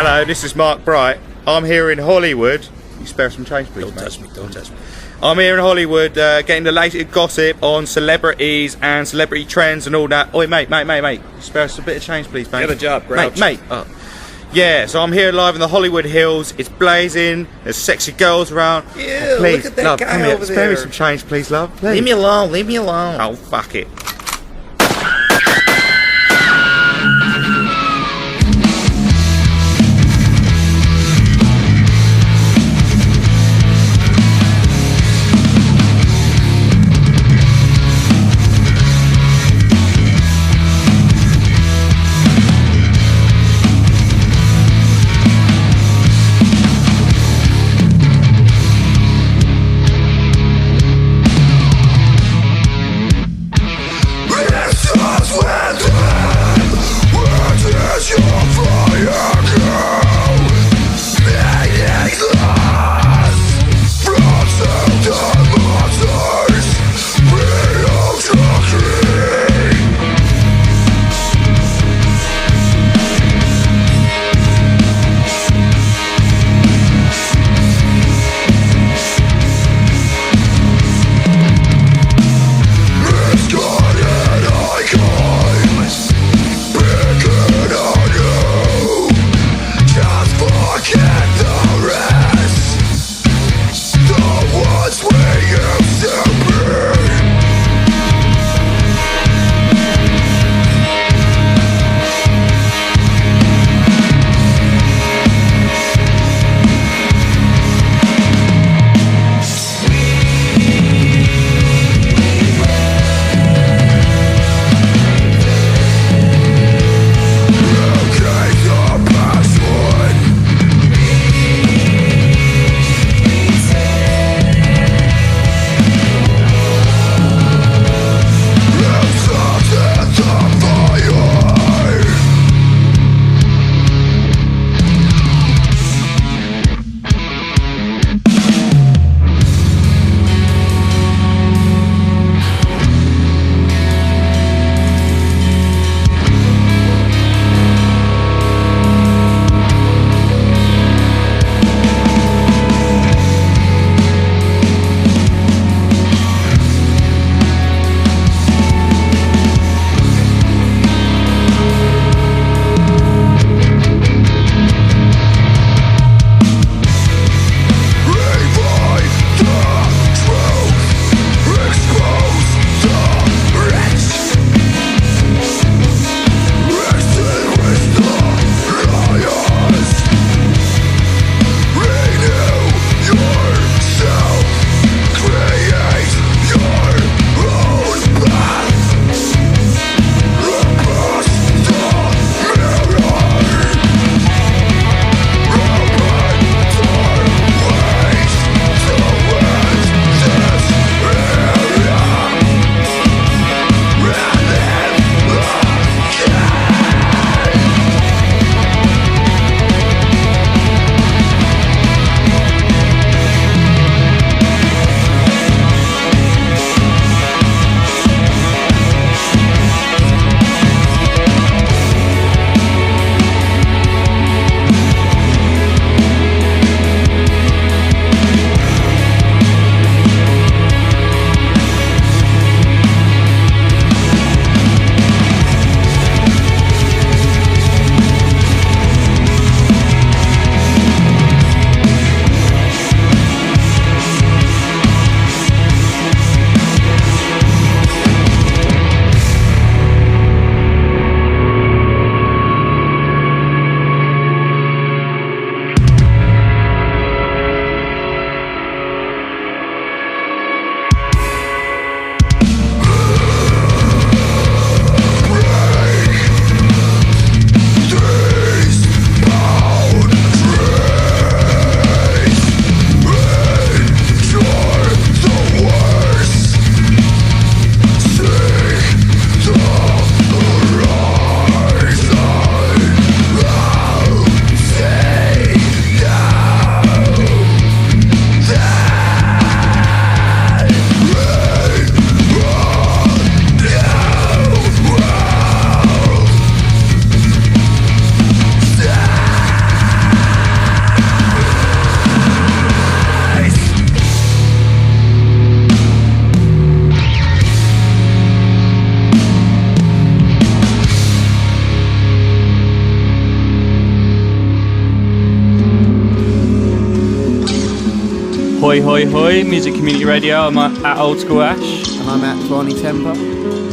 Hello, this is Mark Bright. I'm here in Hollywood. You spare some change, please, Don't mate. touch me, don't touch me. I'm here in Hollywood getting the latest gossip on celebrities and celebrity trends and all that. Oi, mate. Spare us a bit of change, please, mate. Get a job, Grouch. Mate. Oh. Yeah, so I'm here live in the Hollywood Hills. It's blazing. There's sexy girls around. Ew, Please, look at that love, guy come here. over Spare me there. some change, please, love. Please. Leave me alone, leave me alone. Oh, fuck it. Hoi hoi hoi, Music Community Radio. I'm at Old School Ash. And I'm at Ronnie Temper.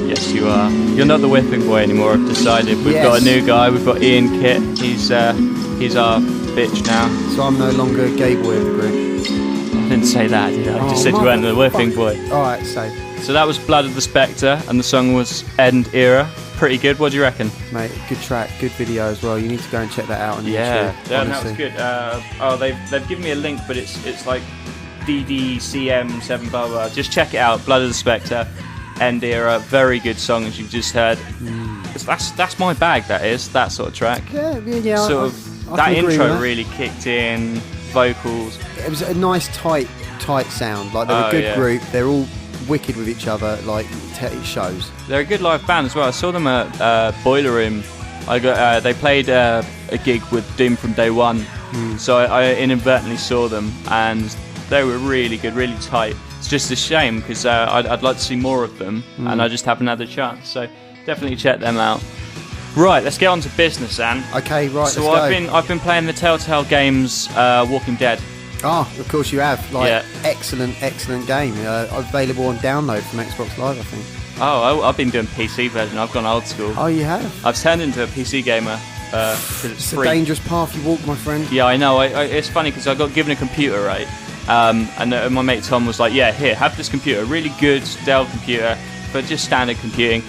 Yes, you are. You're not the whipping boy anymore, I've decided. We've got a new guy, we've got Ian Kitt. He's our bitch now. So I'm no longer a gay boy of the group. I didn't say that, did I? I just said you weren't the whipping boy. Alright, so that was Blood of the Spectre, and the song was End Era. Pretty good, what do you reckon? Mate, good track, good video as well. You need to go and check that out on YouTube. Yeah, that was good. They've given me a link, but it's like DDCM7 blah blah. Just check it out. Blood of the Spectre, End Era, very good song as you've just heard. That's my bag. That is that sort of track. Yeah. Sort of that intro really kicked in. Vocals. It was a nice tight sound. Like they're a good group. They're all wicked with each other. Like it shows. They're a good live band as well. I saw them at Boiler Room. They played a gig with Doom from Day One, so I inadvertently saw them, and they were really good, really tight. It's just a shame because I'd like to see more of them, and I just haven't had the chance. So definitely check them out. Right, let's get on to business, Anne. Okay, right. So I've been playing the Telltale Games Walking Dead. Oh, of course you have. Excellent game. Available on download from Xbox Live, I think. Oh, I've been doing PC version. I've gone old school. Oh, you have? I've turned into a PC gamer. It's a dangerous path you walk, my friend. Yeah, I know. It's funny because I got given a computer, right? And my mate Tom was like, "Yeah, here, have this computer. Really good Dell computer, but just standard computing."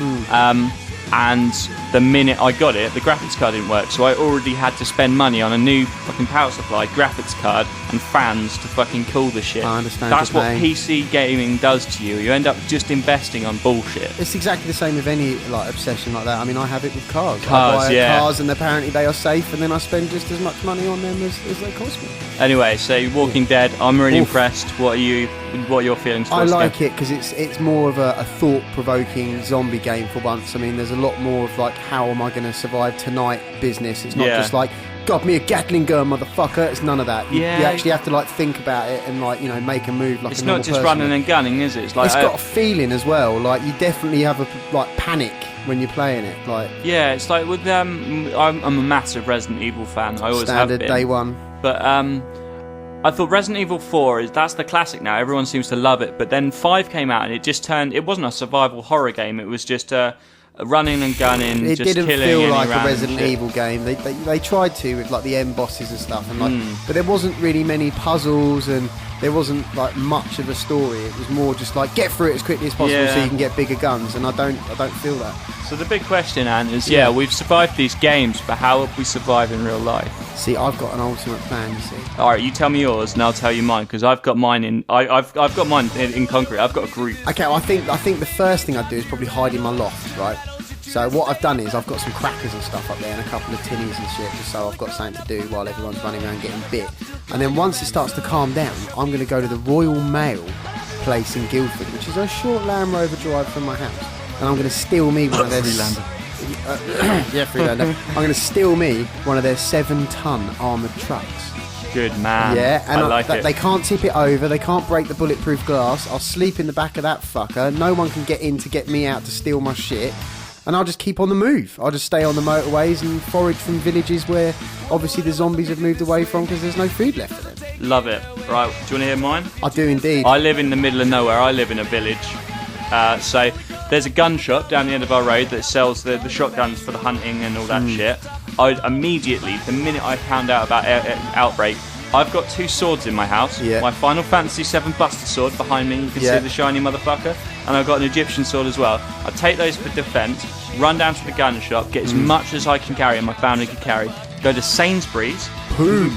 And the minute I got it, the graphics card didn't work, so I already had to spend money on a new fucking power supply, graphics card, and fans to fucking cool the shit. I understand. That's what PC gaming does to you. You end up just investing on bullshit. It's exactly the same with any obsession like that. I mean, I have it with cars. Cars, cars, and apparently they are safe, and then I spend just as much money on them as they cost me. Anyway, so Walking Dead, I'm really impressed. What are your feelings? I like it because it's more of a thought-provoking zombie game for once. I mean, there's a lot more of how am I going to survive tonight business. It's not just like, got me a Gatling gun, motherfucker. It's none of that. You actually have to think about it and make a move like it's a normal not just person. running and gunning, is it? It's got a feeling as well. You definitely have a panic when you're playing it. Yeah, it's like with I'm a massive Resident Evil fan. I always have been. Standard day one. But I thought Resident Evil 4 that's the classic now. Everyone seems to love it. But then 5 came out and it wasn't a survival horror game. It was just running and gunning. It just didn't killing feel like a Resident Evil game. They tried to with the end bosses and stuff, and but there wasn't really many puzzles and there wasn't much of a story. It was more just get through it as quickly as possible so you can get bigger guns. And I don't feel that. So the big question, Anne, is we've survived these games, but how have we survived in real life? See, I've got an ultimate plan. You see. All right, you tell me yours, and I'll tell you mine because I've got mine in. I've got mine in concrete. I've got a group. Okay, well, I think the first thing I'd do is probably hide in my loft, right? So what I've done is I've got some crackers and stuff up there and a couple of tinnies and shit, just so I've got something to do while everyone's running around getting bit. And then once it starts to calm down, I'm going to go to the Royal Mail place in Guildford, which is a short Land Rover drive from my house. And I'm going to steal me one of their... Freelander. Freelander. I'm going to steal me one of their 7-ton armoured trucks. Good man. Yeah, and I like it. They can't tip it over, they can't break the bulletproof glass. I'll sleep in the back of that fucker. No one can get in to get me out to steal my shit. And I'll just keep on the move. I'll just stay on the motorways and forage from villages where obviously the zombies have moved away from because there's no food left for them. Love it. Right, do you want to hear mine? I do indeed. I live in the middle of nowhere. I live in a village. So there's a gun shop down the end of our road that sells the shotguns for the hunting and all that shit. I'd immediately, the minute I found out about Outbreak, I've got 2 swords in my house. Yeah. My Final Fantasy VII Buster Sword behind me, you can see the shiny motherfucker. And I've got an Egyptian sword as well. I take those for defence, run down to the gun shop, get as much as I can carry and my family can carry, go to Sainsbury's,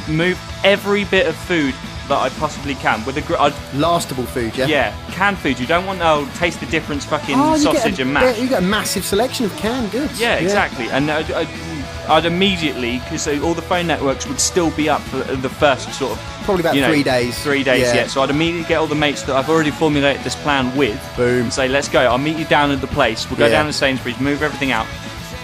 move every bit of food that I possibly can. With Lastable food, yeah? Yeah, canned food. You don't want taste the difference fucking sausage and mash. You get a massive selection of canned goods. Yeah, exactly. And I'd immediately, because all the phone networks would still be up for the first sort of... Probably about 3 days. 3 days, yeah. So I'd immediately get all the mates that I've already formulated this plan with. Boom. And say, let's go. I'll meet you down at the place. We'll go down to Sainsbury's, move everything out.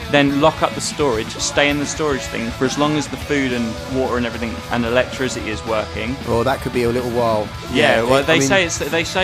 Then lock up the storage, stay in the storage thing for as long as the food and water and everything and electricity is working. Oh, that could be a little while. Yeah, well, they say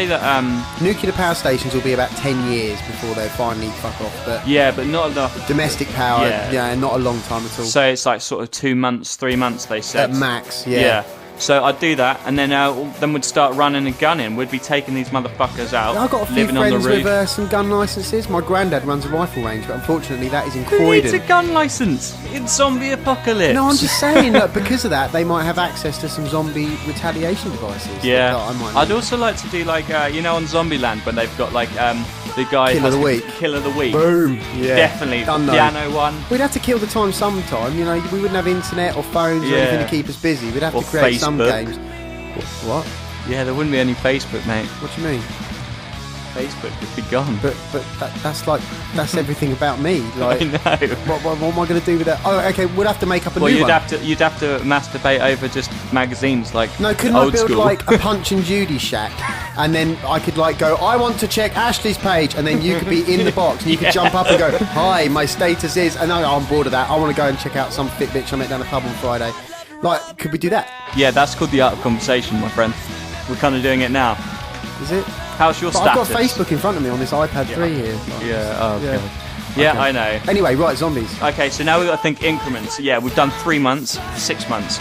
that nuclear power stations will be about 10 years before they finally fuck off. But but not enough. Domestic power, not a long time at all. So it's like sort of 2 months, 3 months, they said. At max, yeah. So I'd do that, and then we'd start running and gunning. We'd be taking these motherfuckers out, I've got a few living on the friends roof. with some gun licences. My granddad runs a rifle range, but unfortunately that is in Who needs a Croydon. gun license in zombie apocalypse? No, I'm just saying that because of that, they might have access to some zombie retaliation devices. Yeah, that I might I'd need. also like to do like on Zombieland when they've got like the guy Kill of has the the week. Kill of the week. Boom. Yeah. Definitely Done the though. piano one. We'd have to kill the time sometime. You know, we wouldn't have internet or phones or Yeah. anything to keep us busy. We'd have Or to create some Facebook. games. What? Yeah, there wouldn't be any Facebook, mate. What do you mean? Facebook would be gone. But that's everything about me. Like, I know. what am I going to do with that? Oh, okay. We'd have to make up a Well, new you'd one. have to masturbate over just magazines like No, couldn't old I build school. like a Punch and Judy shack, and then I could like go, I want to check Ashley's page, and then you could be in the box, and you could jump up and go, hi, my status is, and I'm bored of that. I want to go and check out some fit bitch I met down the pub on Friday. Like, could we do that? Yeah, that's called the art of conversation, my friend. We're kind of doing it now. Is it? How's your But I've got status? Facebook in front of me on this iPad 3 here. Yeah. Oh, Yeah. God. Yeah, Okay. I know. Anyway, right, zombies. Okay, so now we've got to think increments. Yeah, we've done 3 months, 6 months.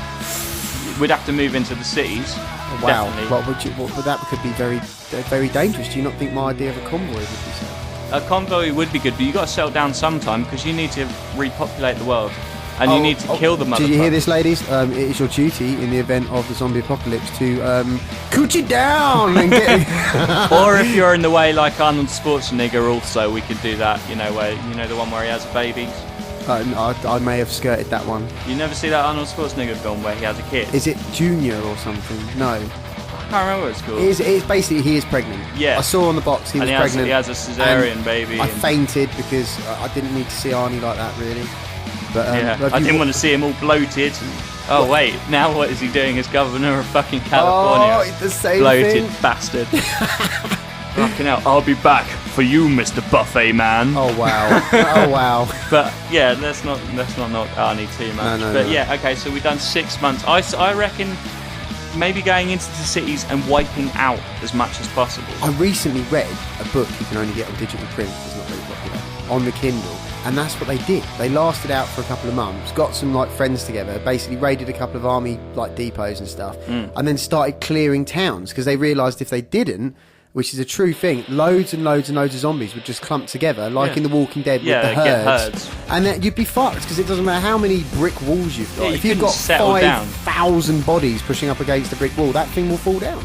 We'd have to move into the cities. Wow. Definitely. But that could be very, very dangerous. Do you not think my idea of a convoy would be so? A convoy would be good, but you got to settle down sometime because you need to repopulate the world, and you need to kill the motherfuckers. Did you hear this, ladies? It is your duty in the event of the zombie apocalypse to cooch it down and get. Or if you're in the way like Arnold Schwarzenegger, also we could do that. You know the one where he has a baby. I may have skirted that one. You never see that Arnold Schwarzenegger film where he has a kid? Is it Junior or something? No. I can't remember what it's called. It's basically he is pregnant. Yeah. I saw on the box he and was he has, pregnant. he has a cesarean baby. I and- fainted because I didn't need to see Arnie like that really. But yeah, have I you- didn't want to see him all bloated. Oh wait, now what is he doing as governor of fucking Oh, California? it's the same Bloated thing. bastard. Fucking hell, I'll be back for you, Mr. Buffet Man. Oh wow. Oh wow. But yeah, let's not knock Arnie too much. No, but no. yeah, okay, so we've done 6 months. I reckon maybe going into the cities and wiping out as much as possible. I recently read a book you can only get on digital print, it's not very popular, on the Kindle, and that's what they did. They lasted out for a couple of months, got some like friends together, basically raided a couple of army like depots and stuff, and then started clearing towns because they realised if they didn't, which is a true thing, loads and loads and loads of zombies would just clump together, like Yeah. in The Walking Dead Yeah, with the they get herds. herds. And then you'd be fucked because it doesn't matter how many brick walls you've got. Yeah, you if you've couldn't got settle down. 5,000 bodies pushing up against a brick wall, that thing will fall down.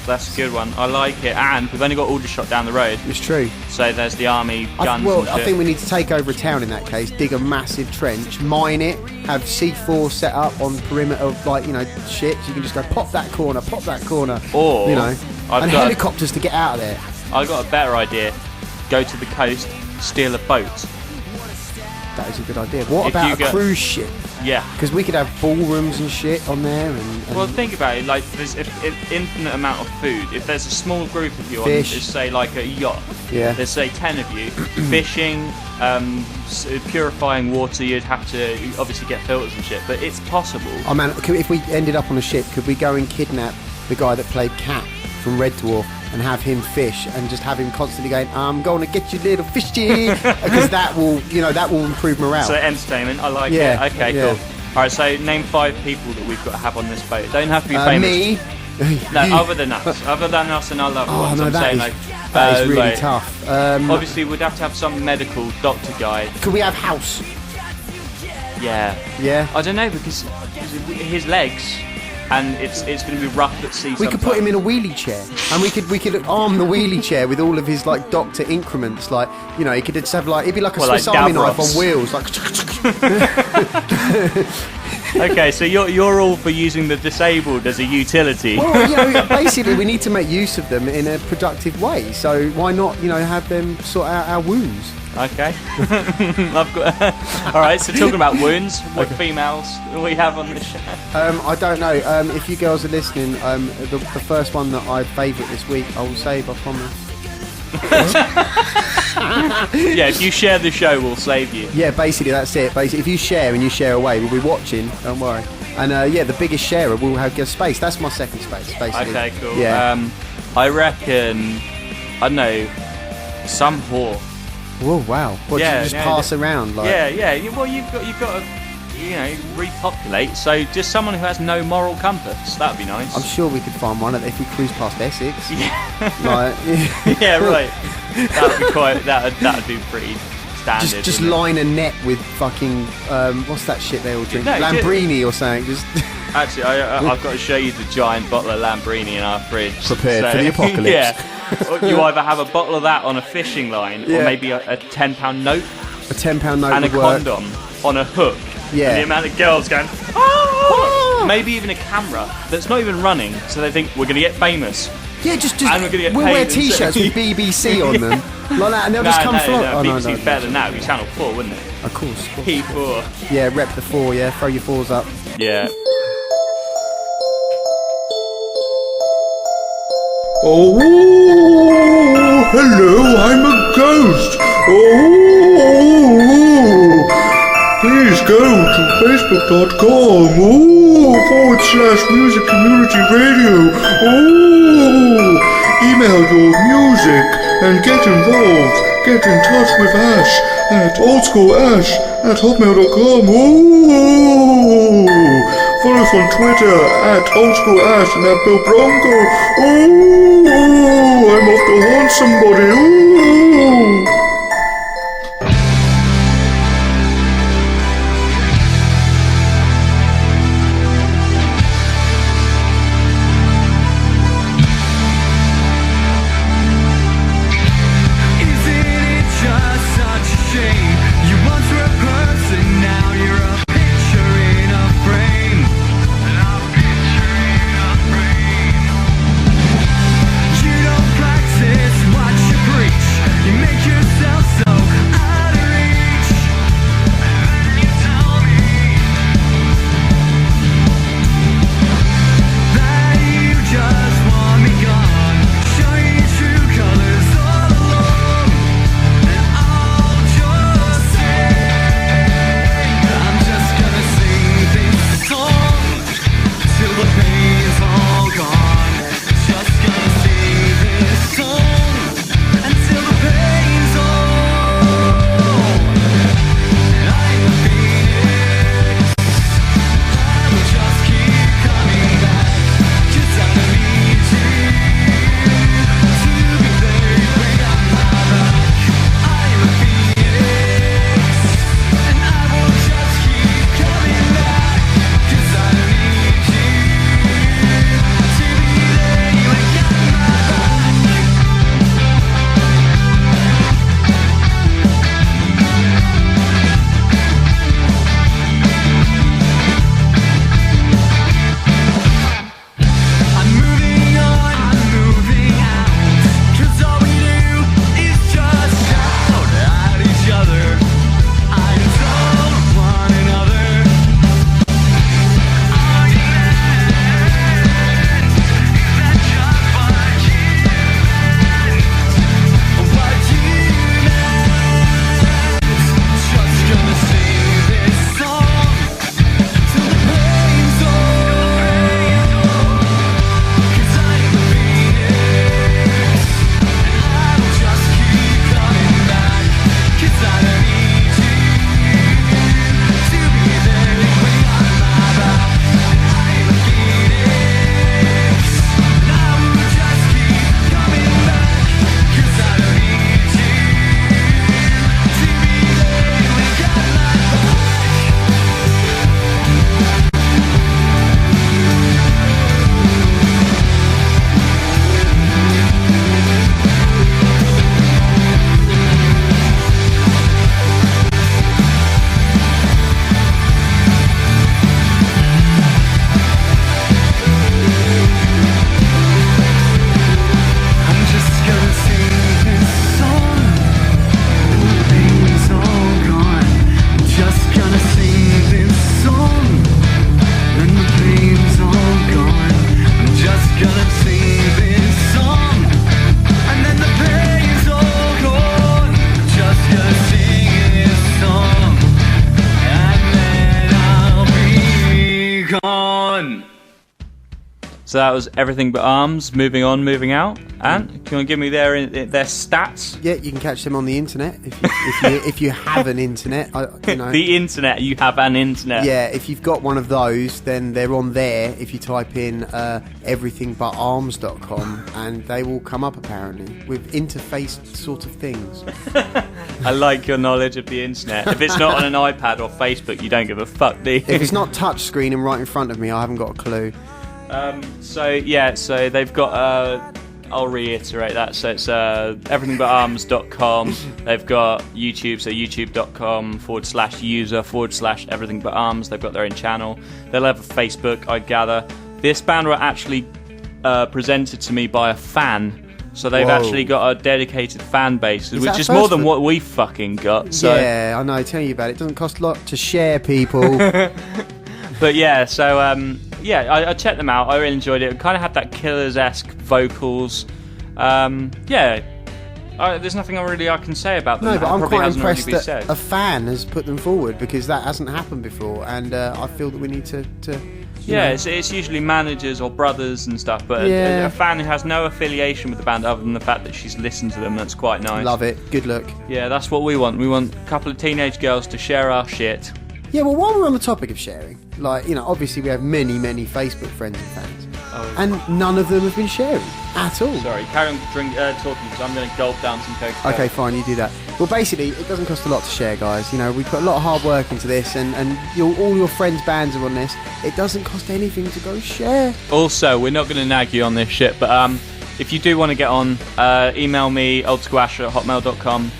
That's a good one. I like it. And we've only got Aldershot down the road, It's true. so there's the army guns and shit. I think we need to take over a town in that case, dig a massive trench, mine it, have C4 set up on perimeter of like, shit. So you can just go pop that corner, Or, and I've got- helicopters to get out of there. I got a better idea. Go to the coast, steal a boat. That is a good idea. What If about you a go- cruise ship? Yeah. Because we could have ballrooms and shit on there and Well, think about it. Like, there's an infinite amount of food. If there's a small group of you on, Fish. let's say, like a yacht. Yeah. There's say 10 of you. Fishing, purifying water. You'd have to obviously get filters and shit, but it's possible. Oh man, if we ended up on a ship, could we go and kidnap the guy that played Cat from Red Dwarf and have him fish and just have him constantly going, I'm going to get you little fishy, because that will improve morale. So entertainment. I like Yeah, it. Okay, yeah. cool. All right. So name 5 people that we've got to have on this boat. Don't have to be famous. Me. No, You. other than us and our loved Oh ones. no, I'm that saying, is, like, that is really like, tough. Obviously, we'd have to have some medical doctor guy. Could we have House? Yeah. Yeah. I don't know because his legs, and it's going to be rough at sea. We could put him in a wheelie chair, and we could arm the wheelie chair with all of his like doctor increments. Like he could just have like it'd be like a Well, Swiss like Army knife Davros. on wheels. Like Okay, so you're all for using the disabled as a utility. well, basically we need to make use of them in a productive way. So why not have them sort out our wounds? Okay. I've got. All right. So talking about wounds, what females do we have on this show? I don't know. If you girls are listening, the first one that I favourite this week, I will save. I promise. Yeah, if you share the show, we'll save you. Yeah, basically that's it. Basically, if you share and you share away, we'll be watching. Don't worry. And the biggest sharer will have give space. That's my second space. Basically. Okay, cool. Yeah. I reckon. I don't know. Some whore. Whoa, wow. What, Yeah, you just yeah, pass around like? Yeah. Well, you've got to repopulate. So just someone who has no moral compass. That'd be nice. I'm sure we could find one if we cruise past Essex. Yeah. Like, Yeah, right. That'd be quite. That'd be pretty standard. just wouldn't it? line a net with fucking what's that shit they all drink? No, Lambrini or something. Just Actually, I've got to show you the giant bottle of Lambrini in our fridge. Prepared for the apocalypse. Yeah. You either have a bottle of that on a fishing line, Yeah. or maybe a £10 note a £10 note and a would work. condom on a hook. Yeah. And the amount of girls going, "Ah!" Maybe even a camera that's not even running, so they think we're going to get famous. Yeah, just And we're gonna get we'll paid wear and T-shirts with BBC on them, like that, and they'll just come float. No, BBC's better than that. It'd be Channel 4, wouldn't it? Of course. P4. Yeah, rep the 4. Yeah, throw your 4s up. Yeah. Oh, hello, I'm a ghost. Oh, please go to facebook.com/music community radio. Oh, email your music and get involved. Get in touch with Ash at oldschoolash@hotmail.com. Oh, follow us on Twitter at oldschoolash and at Bill Bronco. Oh, I'm off to haunt somebody. Oh. Isn't it just such a shame? You once were a person, now you're a picture in a frame. You don't practice what you preach. So that was Everything But Arms, Moving On, Moving Out. And can you want to give me their stats? Yeah, you can catch them on the internet if you have an internet. You know. The internet, you have an internet. Yeah, if you've got one of those, then they're on there. If you type in everythingbutarms.com, and they will come up apparently with interfaced sort of things. I like your knowledge of the internet. If it's not on an iPad or Facebook, you don't give a fuck, do you? If it's not touch screen and right in front of me, I haven't got a clue. So they've got. I'll reiterate that. So it's everythingbutarms.com. They've got YouTube, so youtube.com/user/everythingbutarms. They've got their own channel. They'll have a Facebook, I gather. This band were actually presented to me by a fan. So they've actually got a dedicated fan base, which is more than what we fucking got. So. Yeah, I know. Tell you about it. It doesn't cost a lot to share, people. But yeah, so I checked them out. I really enjoyed it. It kind of had that Killers-esque vocals. There's nothing I can say about them. No, but I'm quite impressed really that a fan has put them forward, because that hasn't happened before, and I feel that we need to it's usually managers or brothers and stuff, but a fan who has no affiliation with the band other than the fact that she's listened to them, that's quite nice. Love it. Good look. Yeah, that's what we want. We want a couple of teenage girls to share our shit. Yeah, well, while we're on the topic of sharing, obviously we have many, many Facebook friends and fans, and none of them have been sharing at all. Sorry, carry on talking, because I'm going to gulp down some Coca-Cola. Okay, fine, you do that. Well, basically, it doesn't cost a lot to share, guys. We put a lot of hard work into this, and all your friends' bands are on this. It doesn't cost anything to go share. Also, we're not going to nag you on this shit, but if you do want to get on, email me, oldsquash@hotmail.com.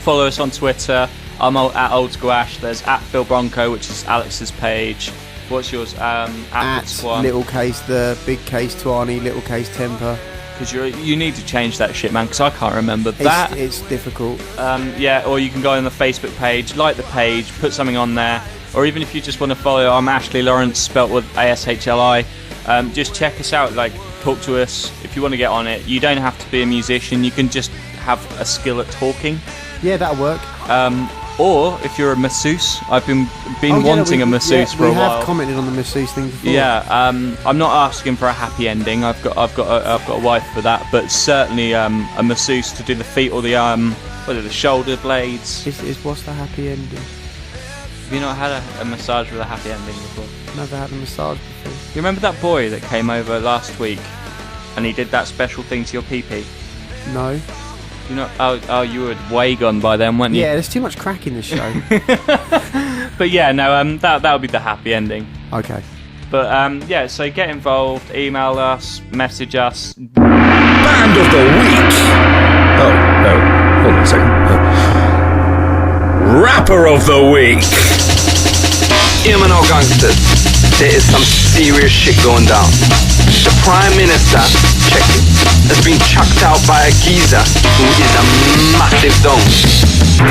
Follow us on Twitter. I'm at oldsquash. There's at Phil Bronco, which is Alex's page. What's yours? At Little Case, the Big Case Twani, Little Case Temper. Because you need to change that shit, man, because I can't remember that. It's difficult. Or you can go on the Facebook page, like the page, put something on there. Or even if you just want to follow, I'm Ashley Lawrence, spelt with ASHLI. Just check us out, talk to us if you want to get on it. You don't have to be a musician, you can just have a skill at talking. Yeah, that'll work. Or if you're a masseuse, I've been wanting a masseuse for a while. We have commented on the masseuse thing before. Yeah, I'm not asking for a happy ending. I've got a wife for that, but certainly a masseuse to do the feet or the the shoulder blades. What's the happy ending? Have you not had a massage with a happy ending before? Never had a massage before. You remember that boy that came over last week, and he did that special thing to your pee-pee? No. You know, you were way gone by then, weren't you? Yeah, there's too much crack in this show. But yeah, no, that would be the happy ending. Okay. But so get involved, email us, message us. Band of the week. Oh no, hold on a second. Rapper of the week. Criminal gangsters, there is some serious shit going down. The Prime Minister, check it, has been chucked out by a geezer who is a massive dome.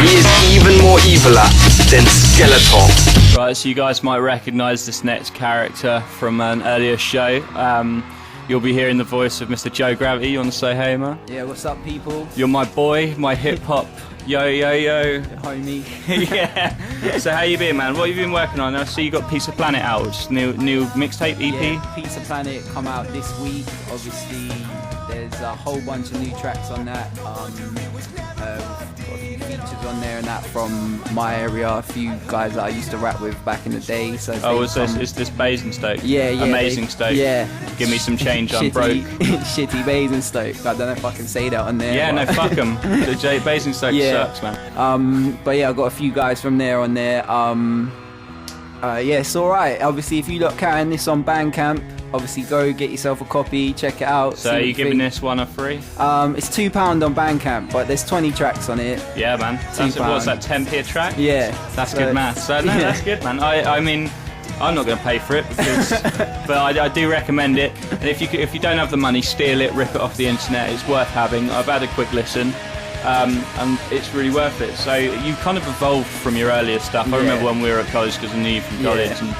He is even more eviler than Skeletor. Right, so you guys might recognise this next character from an earlier show. You'll be hearing the voice of Mr. Joe Gravity. You want to say hey, man? Yeah, what's up, people? You're my boy, my hip-hop yo. Homie. Yeah. So how you been, man? What have you been working on? I see you got Pizza Planet out, which is new mixtape, EP? Yeah, Pizza Planet come out this week. Obviously, there's a whole bunch of new tracks on that. Got a few features on there and that from my area. A few guys that I used to rap with back in the day. So is this Basingstoke? Yeah. Amazingstoke. Yeah. Give me some change, I'm broke. Shitty Basingstoke. I don't know if I can say that on there. Yeah, no, fuck them. The Basingstoke sucks, man. But yeah, I got a few guys from there on there. It's alright. Obviously, if you look carrying this on Bandcamp, obviously go get yourself a copy, check it out. So are you giving this one a free? It's £2 on Bandcamp, but there's 20 tracks on it. Yeah, man. What's that, 10p a track? Yeah. That's good maths. So, no, that's good, man. I mean, I'm not going to pay for it, because, but I do recommend it. And if you don't have the money, steal it, rip it off the internet. It's worth having. I've had a quick listen. And it's really worth it. So you kind of evolved from your earlier stuff. I remember when we were at college, because I knew you from college, and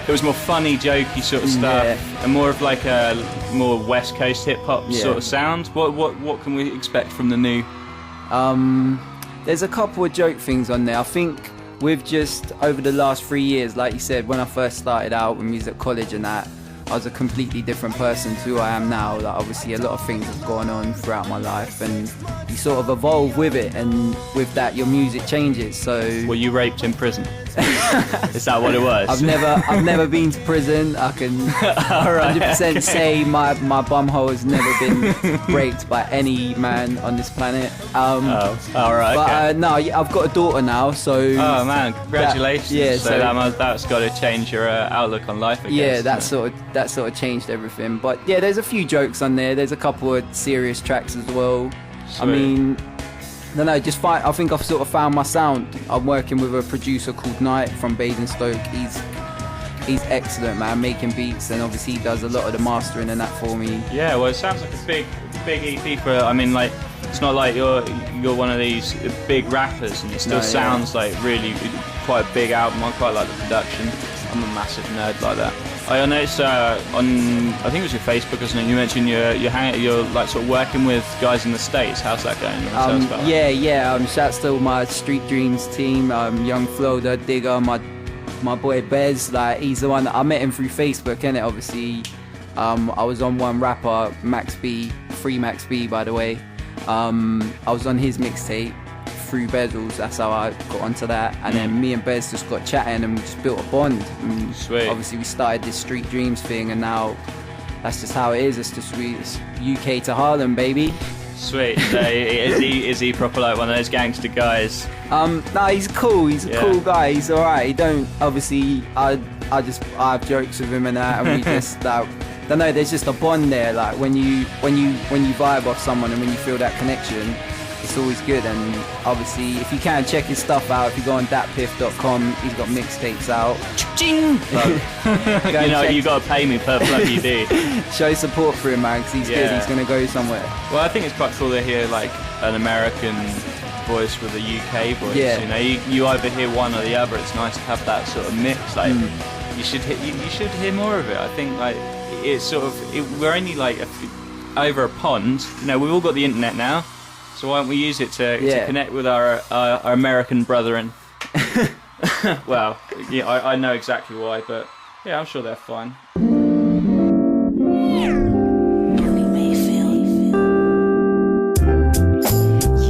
it was more funny, jokey sort of stuff, and more of like a more West Coast hip hop sort of sound. What can we expect from the new? There's a couple of joke things on there. I think we've just over the last 3 years, like you said, when I first started out when we was at college and that, I was a completely different person to who I am now. Like obviously a lot of things have gone on throughout my life, and you sort of evolve with it, and with that your music changes. So Were you raped in prison? Is that what it was? I've never been to prison. I can 100% say my bumhole has never been raped by any man on this planet. All right. But Okay. no, I've got a daughter now, so Oh man, congratulations! yeah, so so- that's got to change your outlook on life. I yeah, guess, that sort of changed everything. But yeah, there's a few jokes on there. There's a couple of serious tracks as well. I Sweet. mean, no, I think I've sort of found my sound. I'm working with a producer called Knight from Basingstoke. He's excellent, man, making beats, and obviously he does a lot of the mastering and that for me. Yeah, well, it sounds like a big EP for. I mean, like, it's not like you're one of these big rappers, and it still No, yeah. sounds like really quite a big album. I quite like the production. I'm a massive nerd like that. I noticed on, I think it was your Facebook or something, you mentioned you're like sort of working with guys in the States. How's that going? Tell us about that. Yeah. Shouts to my Street Dreams team, Young Flo, the Digger, my boy Bez. Like he's the one that I met him through Facebook, innit? Obviously, I was on one rapper, Max B, Free Max B, by the way. I was on his mixtape through Bezels. That's how I got onto that. And then me and Bez just got chatting, and we just built a bond. And Sweet. obviously, we started this Street Dreams thing, and now that's just how it is. It's just it's UK to Harlem, baby. Sweet. So is he proper like one of those gangster guys? No, he's cool. He's a Yeah. cool guy. He's alright. He don't obviously. I have jokes with him and that, and we just like. Don't know. There's just a bond there. Like when you vibe off someone and when you feel that connection, it's always good. And obviously, if you can check his stuff out, if you go on datpiff.com, he's got mixtapes out. Go You know, check- you got to pay me per plug you do. show support for him, man, because he's good. Yeah. He's gonna go somewhere. Well, I think it's quite cool to hear like an American voice with a UK voice. Yeah. You know, you either hear one or the other. It's nice to have that sort of mix. Like you should hear more of it. I think like it's sort of we're only like over a pond. You know, we've all got the internet now, so why don't we use it to connect with our American brethren? Well, yeah, I know exactly why, but yeah, I'm sure they're fine.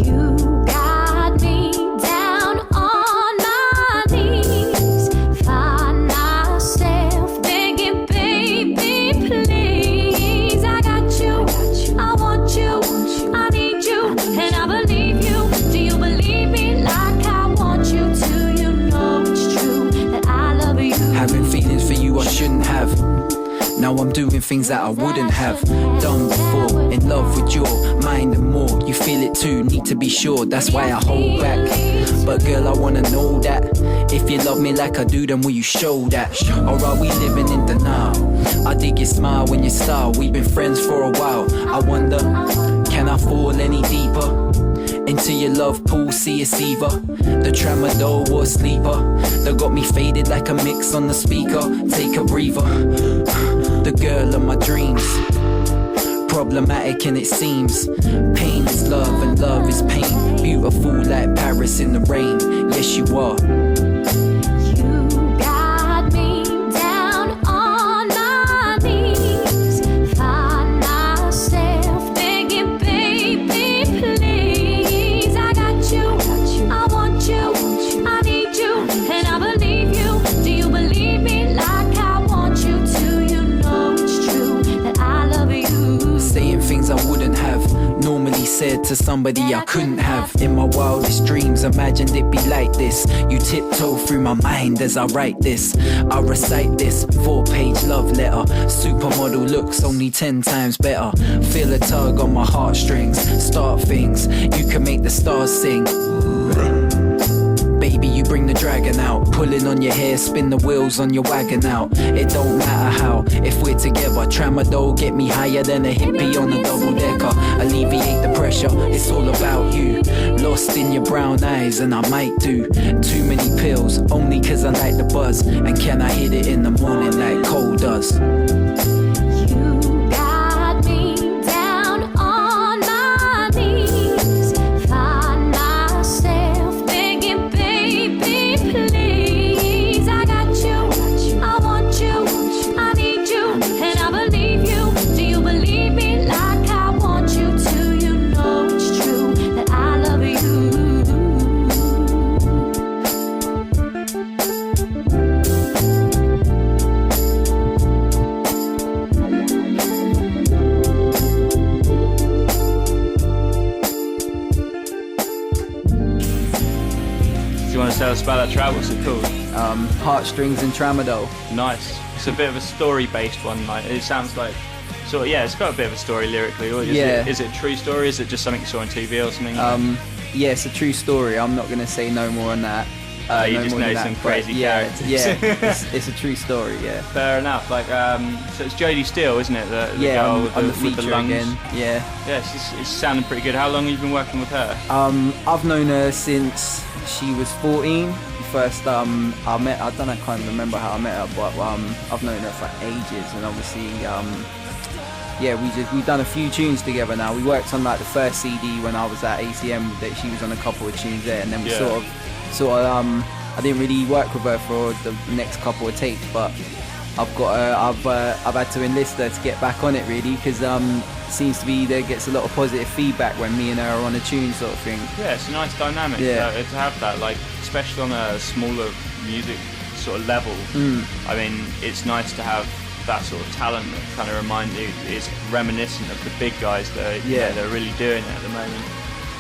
You got me down on my knees. Find myself begging, baby, please. I got you, I want you, I need you, and I believe you. Do you believe me like I want you to? You know it's true that I love you. Having feelings for you I shouldn't have. Now I'm doing things that I wouldn't have done before. In love with your mind and more. You feel it too, need to be sure. That's why I hold back. But girl, I wanna know that. If you love me like I do, then will you show that? Or are we living in denial? I dig your smile when you style. We've been friends for a while. I wonder, can I fall any deeper into your love pool? See it's either the tramadol or sleeper that got me faded like a mix on the speaker. Take a breather. The girl of my dreams, problematic and it seems. Pain is love and love is pain. Beautiful like Paris in the rain. Yes you are. You got me down on my knees. Find myself begging, baby, please. I got you, I want you, I need you, and I believe you. Do you believe me like I want you to? You know it's true that I love you. Saying things I wouldn't have normally said to somebody I couldn't have. In my wildest dreams, imagined it'd be like this. You tiptoe through my mind as I write this. I recite this 4-page love letter. Supermodel looks only 10 times better. Feel a tug on my heartstrings. Start things, you can make the stars sing. Baby, you bring the dragon out. Pulling on your hair, spin the wheels on your wagon out. It don't matter how, if we're together. Tramadol get me higher than a hippie on a double decker. Alleviate the pressure, it's all about you. Lost in your brown eyes and I might do too many pills, only cause I like the buzz. And can I hit it in the morning like Cole does? You got me down on my knees. Find myself begging, baby, please. I got you, I want you, I need you, and tell us about that track. What's it called? Heartstrings and Tramadol. Nice. It's a bit of a story-based one. Like it sounds like, sort of, yeah. It's got a bit of a story lyrically. Or is it a true story? Is it just something you saw on TV or something? Yeah, it's a true story. I'm not gonna say no more on that. You no just more know than some that, crazy but yeah, characters. Yeah, it's a true story. Yeah. Fair enough. Like, so it's Jodie Steele, isn't it? The Yeah, girl on with the with feature the lungs. again. Yeah. Yeah, it's sounding pretty good. How long have you been working with her? I've known her since she was 14. First, I met. I can't remember how I met her, but I've known her for ages, and obviously, yeah, we've done a few tunes together now. We worked on like the first CD when I was at ACM. That she was on a couple of tunes there, and then we sort of. I didn't really work with her for the next couple of tapes, but I've got her. I've had to enlist her to get back on it really, because seems to be there gets a lot of positive feedback when me and her are on a tune sort of thing. Yeah, it's a nice dynamic to have that, like especially on a smaller music sort of level. I mean, it's nice to have that sort of talent that kind of remind you is reminiscent of the big guys that are, they're really doing it at the moment.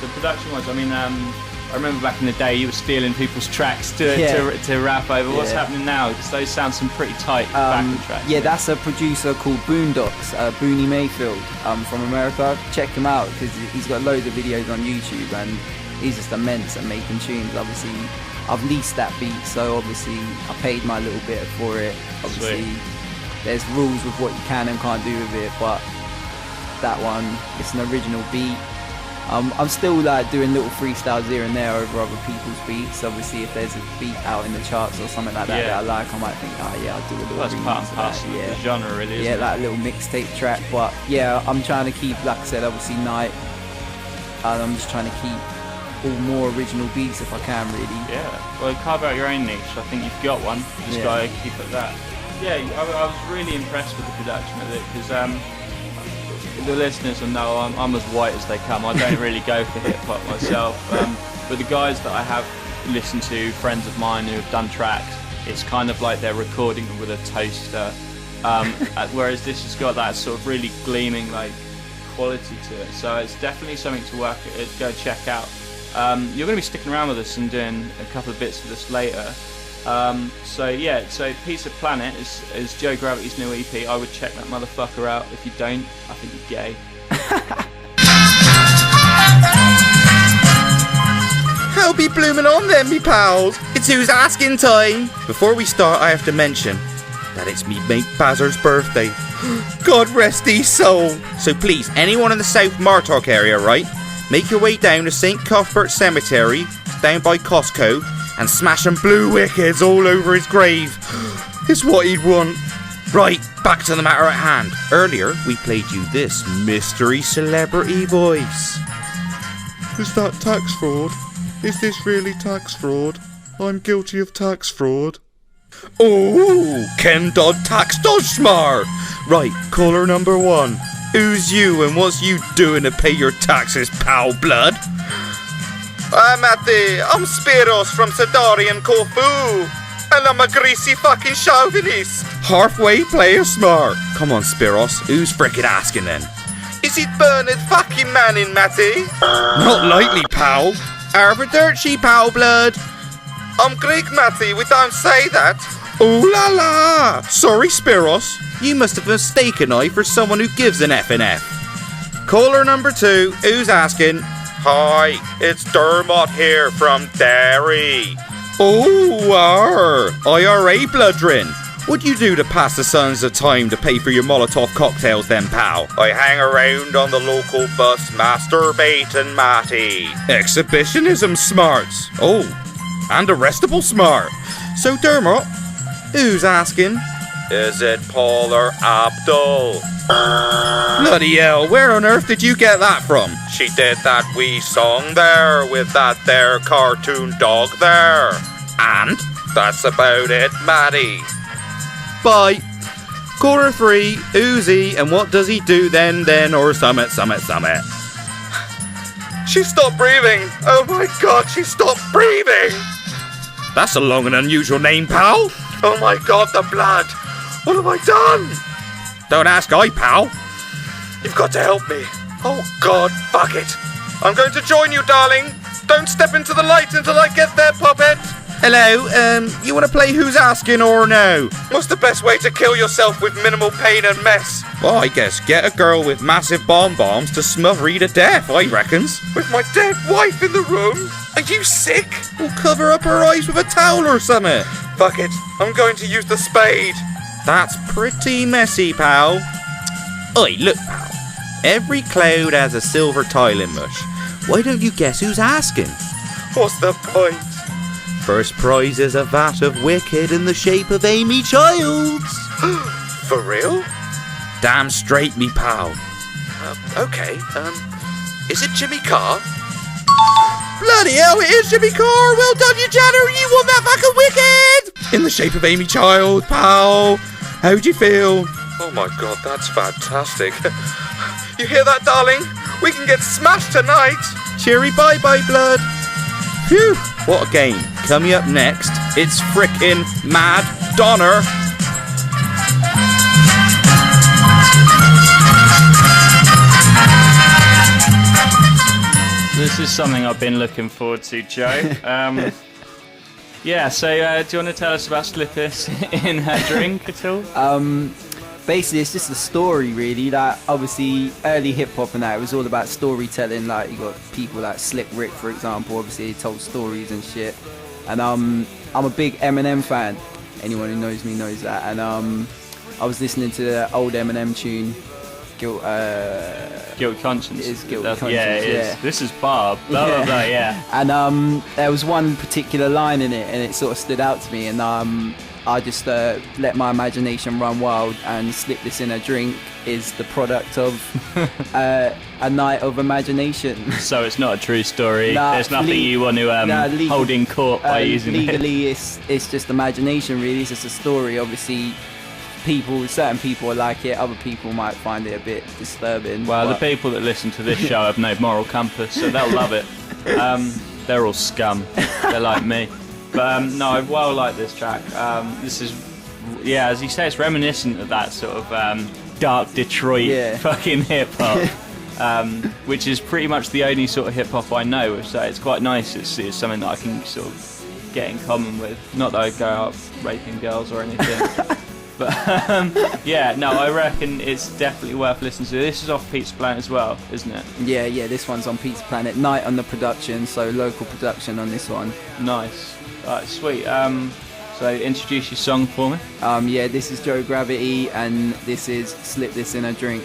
So production-wise, I mean, I remember back in the day you were stealing people's tracks to rap over. What's happening now? Because those sound some pretty tight backing tracks. Yeah, that's a producer called Boondocks, Booney Mayfield, from America. Check him out because he's got loads of videos on YouTube and he's just immense at making tunes. Obviously, I've leased that beat, so obviously I paid my little bit for it. Obviously, there's rules with what you can and can't do with it, but that one, it's an original beat. I'm still like doing little freestyles here and there over other people's beats. Obviously, if there's a beat out in the charts or something like that that I like, I might think, oh yeah, I'll do a little. That's part and parcel of the genre, really. Isn't Yeah, it? that little mixtape track. But yeah, I'm trying to keep, like I said, obviously Night. I'm just trying to keep all more original beats if I can, really. Yeah. Well, carve out your own niche. I think you've got one. You just gotta keep at that. Yeah, I was really impressed with the production of it because. The listeners will know I'm as white as they come. I don't really go for hip hop myself, but the guys that I have listened to, friends of mine who have done tracks, it's kind of like they're recording them with a toaster. Whereas this has got that sort of really gleaming like quality to it. So it's definitely something to go check out. You're going to be sticking around with us and doing a couple of bits with us later. So Piece of Planet is Joe Gravity's new EP. I would check that motherfucker out. If you don't, I think you're gay. How be blooming on then, me pals? It's Who's Asking time. Before we start, I have to mention that it's me mate Bazer's birthday. God rest his soul. So please, anyone in the South Martok area, right? Make your way down to St. Cuthbert Cemetery, down by Costco, and smash some blue wickeds all over his grave. It's what he'd want. Right, back to the matter at hand. Earlier, we played you this mystery celebrity voice. Is that tax fraud? Is this really tax fraud? I'm guilty of tax fraud. Oh, Ken Dodd Tax Dodge Smart. Right, caller number 1. Who's you and what's you doing to pay your taxes, pal blood? Matty, I'm Spiros from Sidarian Corfu, and I'm a greasy fucking chauvinist. Halfway player smart. Come on, Spiros, who's frickin' asking then? Is it Bernard fucking Manning, Matty? Not likely, pal. Arrivederci, pal blood. I'm Greek, Matty, we don't say that. Ooh la la! Sorry, Spiros. You must have mistaken I for someone who gives an F and F. Caller number 2, who's asking? Hi, it's Dermot here from Derry. Oh, IRA bloodrin. What you do to pass the sons of time to pay for your Molotov cocktails then, pal? I hang around on the local bus masturbating, Matty. Exhibitionism smarts. Oh, and arrestable smart. So Dermot, who's asking? Is it Paul or Abdul? Bloody hell, where on earth did you get that from? She did that wee song there with that there cartoon dog there. And that's about it, Maddie. Bye. Caller 3, Uzi, and what does he do then, or summit? She stopped breathing. Oh my god, she stopped breathing. That's a long and unusual name, pal. Oh my god, the blood. What have I done? Don't ask I, pal. You've got to help me. Oh god, fuck it. I'm going to join you, darling. Don't step into the light until I get there, puppet. Hello, you want to play Who's Asking or no? What's the best way to kill yourself with minimal pain and mess? Well, I guess get a girl with massive bombs to smother you to death, I reckons. With my dead wife in the room? Are you sick? We'll cover up her eyes with a towel or something. Fuck it, I'm going to use the spade. That's pretty messy, pal. Oi, look, pal. Every cloud has a silver tiling mush. Why don't you guess who's asking? What's the point? First prize is a vat of wicked in the shape of Amy Childs. For real? Damn straight, me pal. Okay, is it Jimmy Carr? Bloody hell, it is Jimmy Carr! Well done, you Janner! You won that vat of wicked! In the shape of Amy Child, pal. How'd you feel? Oh my god, that's fantastic. You hear that, darling? We can get smashed tonight. Cheery bye-bye, blood. Phew, what a game. Coming up next, it's frickin' Mad Donner. This is something I've been looking forward to, Joe. Yeah, so do you want to tell us about Slip This in Her Drink at all? Basically, it's just a story, really. Like, obviously, early hip hop and that, it was all about storytelling. Like, you got people like Slick Rick, for example. Obviously, he told stories and shit. And I'm a big Eminem fan. Anyone who knows me knows that. And I was listening to the old Eminem tune, Guilty Conscience. It is Guilty Conscience. Yeah, it is. Yeah. This is Barb. Blah, blah, blah, yeah. And there was one particular line in it, and it sort of stood out to me. And I just let my imagination run wild, and Slip This in a Drink is the product of a night of imagination. So it's not a true story. Nah, There's nothing you want to hold in court by using legally, it. it's just imagination, really. It's just a story. Obviously, certain people like it, other people might find it a bit disturbing. Well, the people that listen to this show have no moral compass, so they'll love it. They're all scum. They're like me. But no, I well like this track. This is, yeah, as you say, it's reminiscent of that sort of dark Detroit fucking hip hop, which is pretty much the only sort of hip hop I know. So it's quite nice. It's something that I can sort of get in common with. Not that I go out raping girls or anything. But yeah, no, I reckon it's definitely worth listening to. This is off Pizza Planet as well, isn't it? Yeah, this one's on Pizza Planet. Night on the production, so local production on this one. Nice. Alright, sweet. So introduce your song for me. Yeah, this is Joe Gravity, and this is Slip This in a Drink.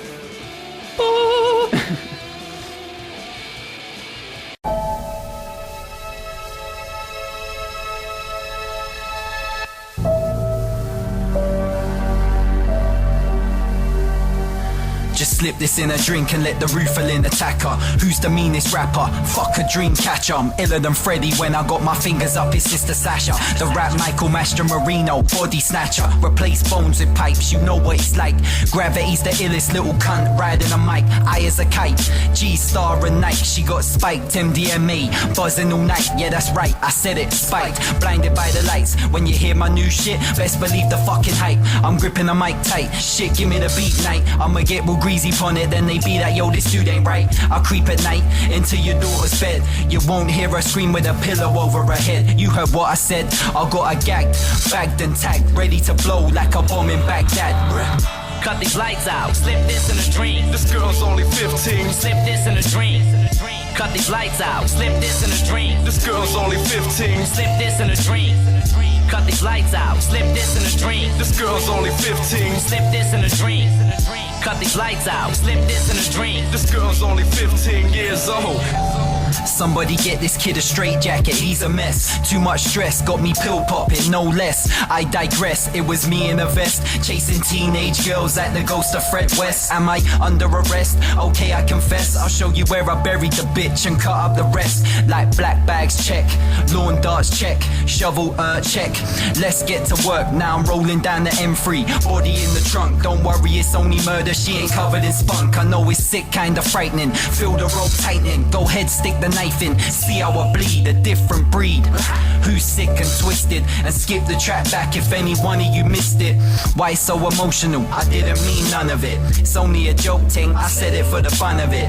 Just slip this in a drink and let the ruthless attacker. Who's the meanest rapper? Fuck a dream catcher. I'm iller than Freddy when I got my fingers up his sister Sasha. The rap Michael Mastro Marino, body snatcher. Replace bones with pipes, you know what it's like. Gravity's the illest little cunt riding a mic. I as a kite, G-Star and Nike. She got spiked, MDMA, buzzing all night. Yeah, that's right, I said it, spiked. Blinded by the lights. When you hear my new shit, best believe the fucking hype. I'm gripping the mic tight. Shit, give me the beat night. I'ma get real greasy pon it, then they be like, yo, this dude ain't right. I creep at night into your daughter's bed. You won't hear her scream with a pillow over her head. You heard what I said, I got her gagged, bagged and tagged, ready to blow like a bomb in Baghdad. Cut these lights out, slip this in a dream. This girl's only 15. Slip this in a dream. Cut these lights out, slip this in a dream. This girl's only 15. Slip this in a dream. Cut these lights out, slip this in a dream. This girl's only 15. Slip this in a dream. Cut these lights out, slip this in a dream. This girl's only 15 years old. Somebody get this kid a straight jacket, he's a mess. Too much stress, got me pill popping, no less. I digress, it was me in a vest, chasing teenage girls like the ghost of Fred West. Am I under arrest? Okay, I confess. I'll show you where I buried the bitch and cut up the rest. Like black bags, check. Lawn darts, check. Shovel, check. Let's get to work, now I'm rolling down the M3. Body in the trunk, don't worry, it's only murder. She ain't covered in spunk, I know it's sick, kinda frightening. Feel the rope tightening, go ahead, stick the knife in. See how I bleed, a different breed. Who's sick and twisted? And skip the track back if any one of you missed it. Why so emotional? I didn't mean none of it. It's only a joke thing, I said it for the fun of it.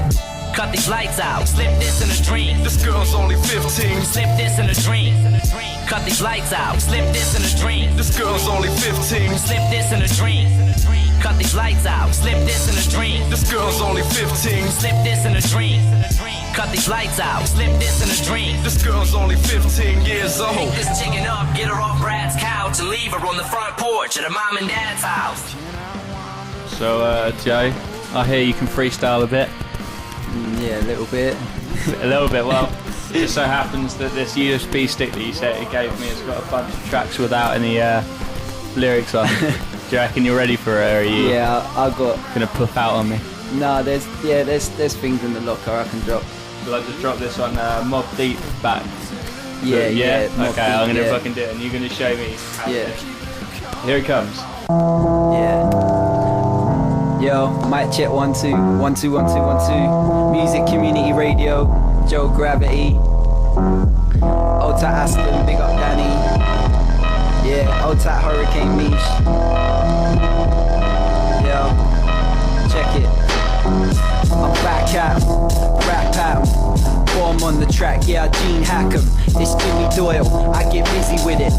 Cut these lights out, slip this in a dream. This girl's only 15. Slip this in a dream. Cut these lights out. Slip this in a dream. This girl's only 15. Slip this in a dream. Cut these lights out. Slip this in a dream. This girl's only 15. Slip this in a dream. Cut these lights out. Slip this in a dream. This girl's only 15 years old. Pick this chicken up, get her off Brad's couch, and leave her on the front porch at her mom and dad's house. So, Joe, I hear you can freestyle a bit. Yeah, a little bit. A little bit, well, it just so happens that this USB stick that you said it gave me has got a bunch of tracks without any lyrics on. Do you reckon you're ready for it, or are you I got gonna puff out on me? No, there's things in the locker I can drop. Will I just drop this on Mob Deep back? Yeah. Mobb Okay, I'm Deep, gonna fucking do it, and you're gonna show me how Yeah. to. Here it comes. Yeah. Yo, mic check 1 2 1 2 1 2 1 2. Music Community Radio, Joe Gravity. Old tight Aston, big up Danny. Yeah, old tight Hurricane Mish. Yo, check it. I'm back out, rap out. Bomb on the track, yeah, Gene Hack'em. It's Jimmy Doyle, I get busy with it.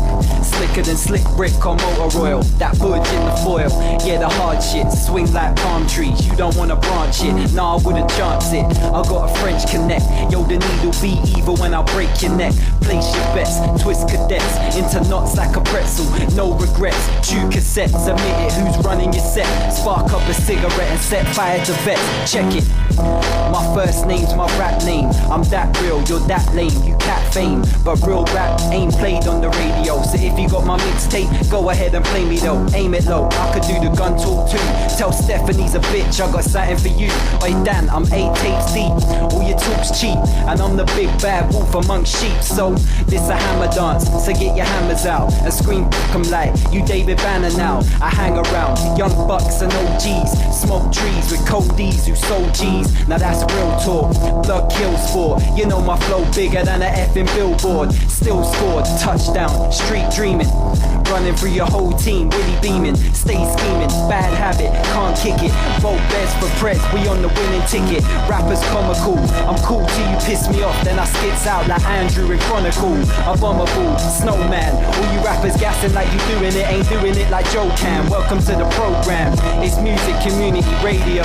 Slicker than slick brick on motor oil. That budge in the foil, yeah, the hard shit. Swing like palm trees, you don't wanna branch it. Nah, I wouldn't chance it. I got a French connect. Yo, the needle be evil when I break your neck. Place your bets, twist cadets into knots like a pretzel. No regrets, chew cassettes. Admit it, who's running your set? Spark up a cigarette and set fire to vets. Check it. My first name's my rap name. I'm that real, you're that lame. You cat fame, but real rap ain't played on the radio. So if you got my mixtape, go ahead and play me though. Aim it low, I could do the gun talk too. Tell Stephanie's a bitch, I got something for you. Oi Dan, I'm 8 tapes deep. All your talk's cheap, and I'm the big bad wolf amongst sheep. So this a hammer dance, so get your hammers out and scream come like you David Banner now. I hang around young bucks and OGs, smoke trees with cold D's who sold G's. Now that's real talk, blood kills sport. You know my flow bigger than a effing billboard. Still scored, touchdown, street dreaming. Running through your whole team, Willie beaming. Stay scheming, bad habit, can't kick it. Vote best for press, we on the winning ticket. Rappers comical, I'm cool till you piss me off. Then I skits out like Andrew in Chronicle. Abominable, Snowman. All you rappers gassing like you doing it, ain't doing it like Joe can. Welcome to the program, it's Music Community Radio.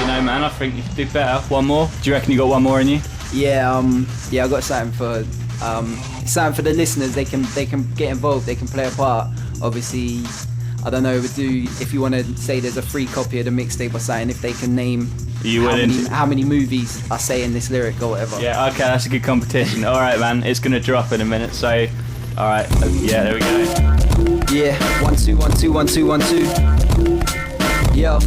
You know, man, I think you could do better. One more? Do you reckon you got one more in you? Yeah, I got something for the listeners. They can get involved. They can play a part. Obviously, I don't know if you want to say there's a free copy of the mixtape or something. If they can name how many movies I say in this lyric or whatever. Yeah, okay, that's a good competition. All right, man, it's gonna drop in a minute. So, all right, yeah, there we go. Yeah, 1 2 1 2 1 2 1 2. Yo.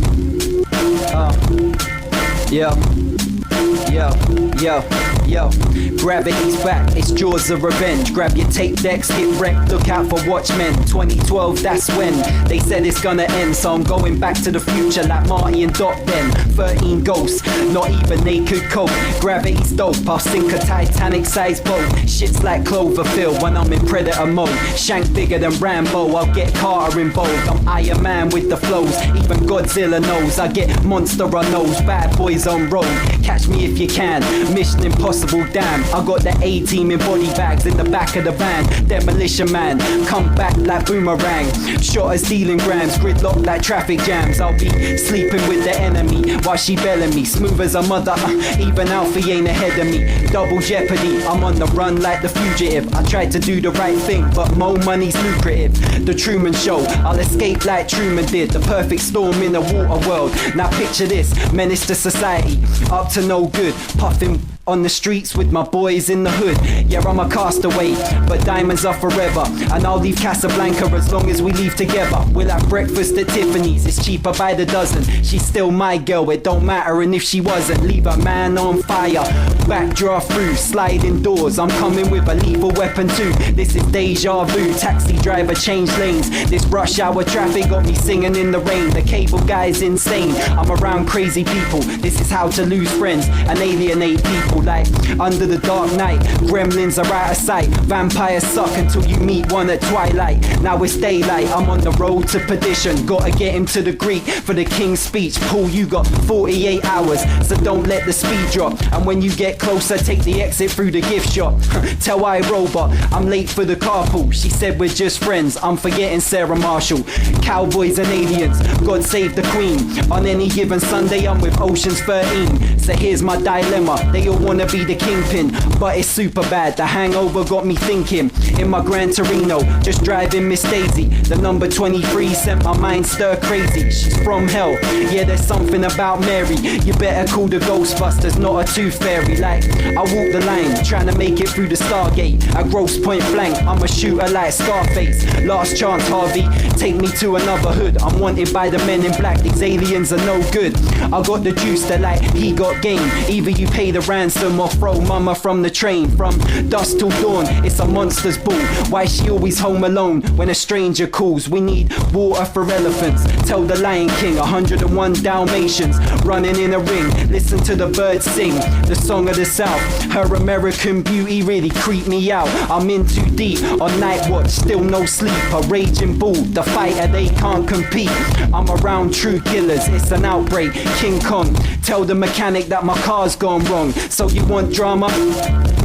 Yo, gravity's back, it's Jaws of Revenge. Grab your tape decks, hit wreck, look out for Watchmen. 2012, that's when they said it's gonna end. So I'm going back to the future like Marty and Doc then. 13 ghosts, not even they could cope. Gravity's dope, I'll sink a Titanic-sized boat. Shit's like Cloverfield when I'm in Predator mode. Shank bigger than Rambo, I'll get Carter involved. I'm Iron Man with the flows, even Godzilla knows. I get monster on nose, bad boys on road. Catch me if you can, Mission Impossible, damn. I got the A-team in body bags in the back of the van. Demolition Man, come back like boomerang. Shot as dealing grams, gridlock like traffic jams. I'll be sleeping with the enemy while she belling me. Smooth as a mother, even Alfie ain't ahead of me. Double jeopardy, I'm on the run like the fugitive. I tried to do the right thing, but more money's lucrative. The Truman Show, I'll escape like Truman did. The perfect storm in the water world. Now picture this, menace to society, up to no good, puffing on the streets with my boys in the hood. Yeah, I'm a castaway, but diamonds are forever. And I'll leave Casablanca as long as we leave together. We'll have breakfast at Tiffany's, it's cheaper by the dozen. She's still my girl, it don't matter. And if she wasn't, leave a man on fire. Backdraft through, sliding doors. I'm coming with a lethal weapon too. This is deja vu, taxi driver change lanes. This rush hour traffic got me singing in the rain. The cable guy's insane, I'm around crazy people. This is how to lose friends and alienate people. Like Under the dark night, gremlins are out of sight. Vampires suck until you meet one at twilight. Now it's daylight, I'm on the road to perdition. Gotta get him to the Greek for the king's speech. Paul, you got 48 hours, so don't let the speed drop. And when you get closer, take the exit through the gift shop. Tell iRobot, I'm late for the carpool. She said we're just friends, I'm forgetting Sarah Marshall. Cowboys and aliens, God save the Queen. On any given Sunday, I'm with Ocean's 13. So here's my dilemma, they all wanna be the kingpin, but it's super bad. The hangover got me thinking. In my Gran Torino, just driving Miss Daisy. The number 23 sent my mind stir crazy. She's from hell, yeah, there's something about Mary. You better call the Ghostbusters, not a tooth fairy. Like, I walk the line, trying to make it through the Stargate. At Gross Point Blank, I'm a shooter like Scarface. Last chance, Harvey, take me to another hood. I'm wanted by the men in black, these aliens are no good. I got the juice that like he got game. Either you pay the ransom or throw mama from the train. From dusk till dawn, it's a monster's ball. Why she always home alone when a stranger calls? We need water for elephants. Tell the Lion King, 101 Dalmatians running in a ring. Listen to the birds sing, the song of the South. Her American beauty really creeped me out. I'm in too deep on night watch, still no sleep. A raging bull, the fighter, they can't compete. I'm around true killers, it's an outbreak. King Kong, tell the mechanic that my car's gone wrong. So you want drama?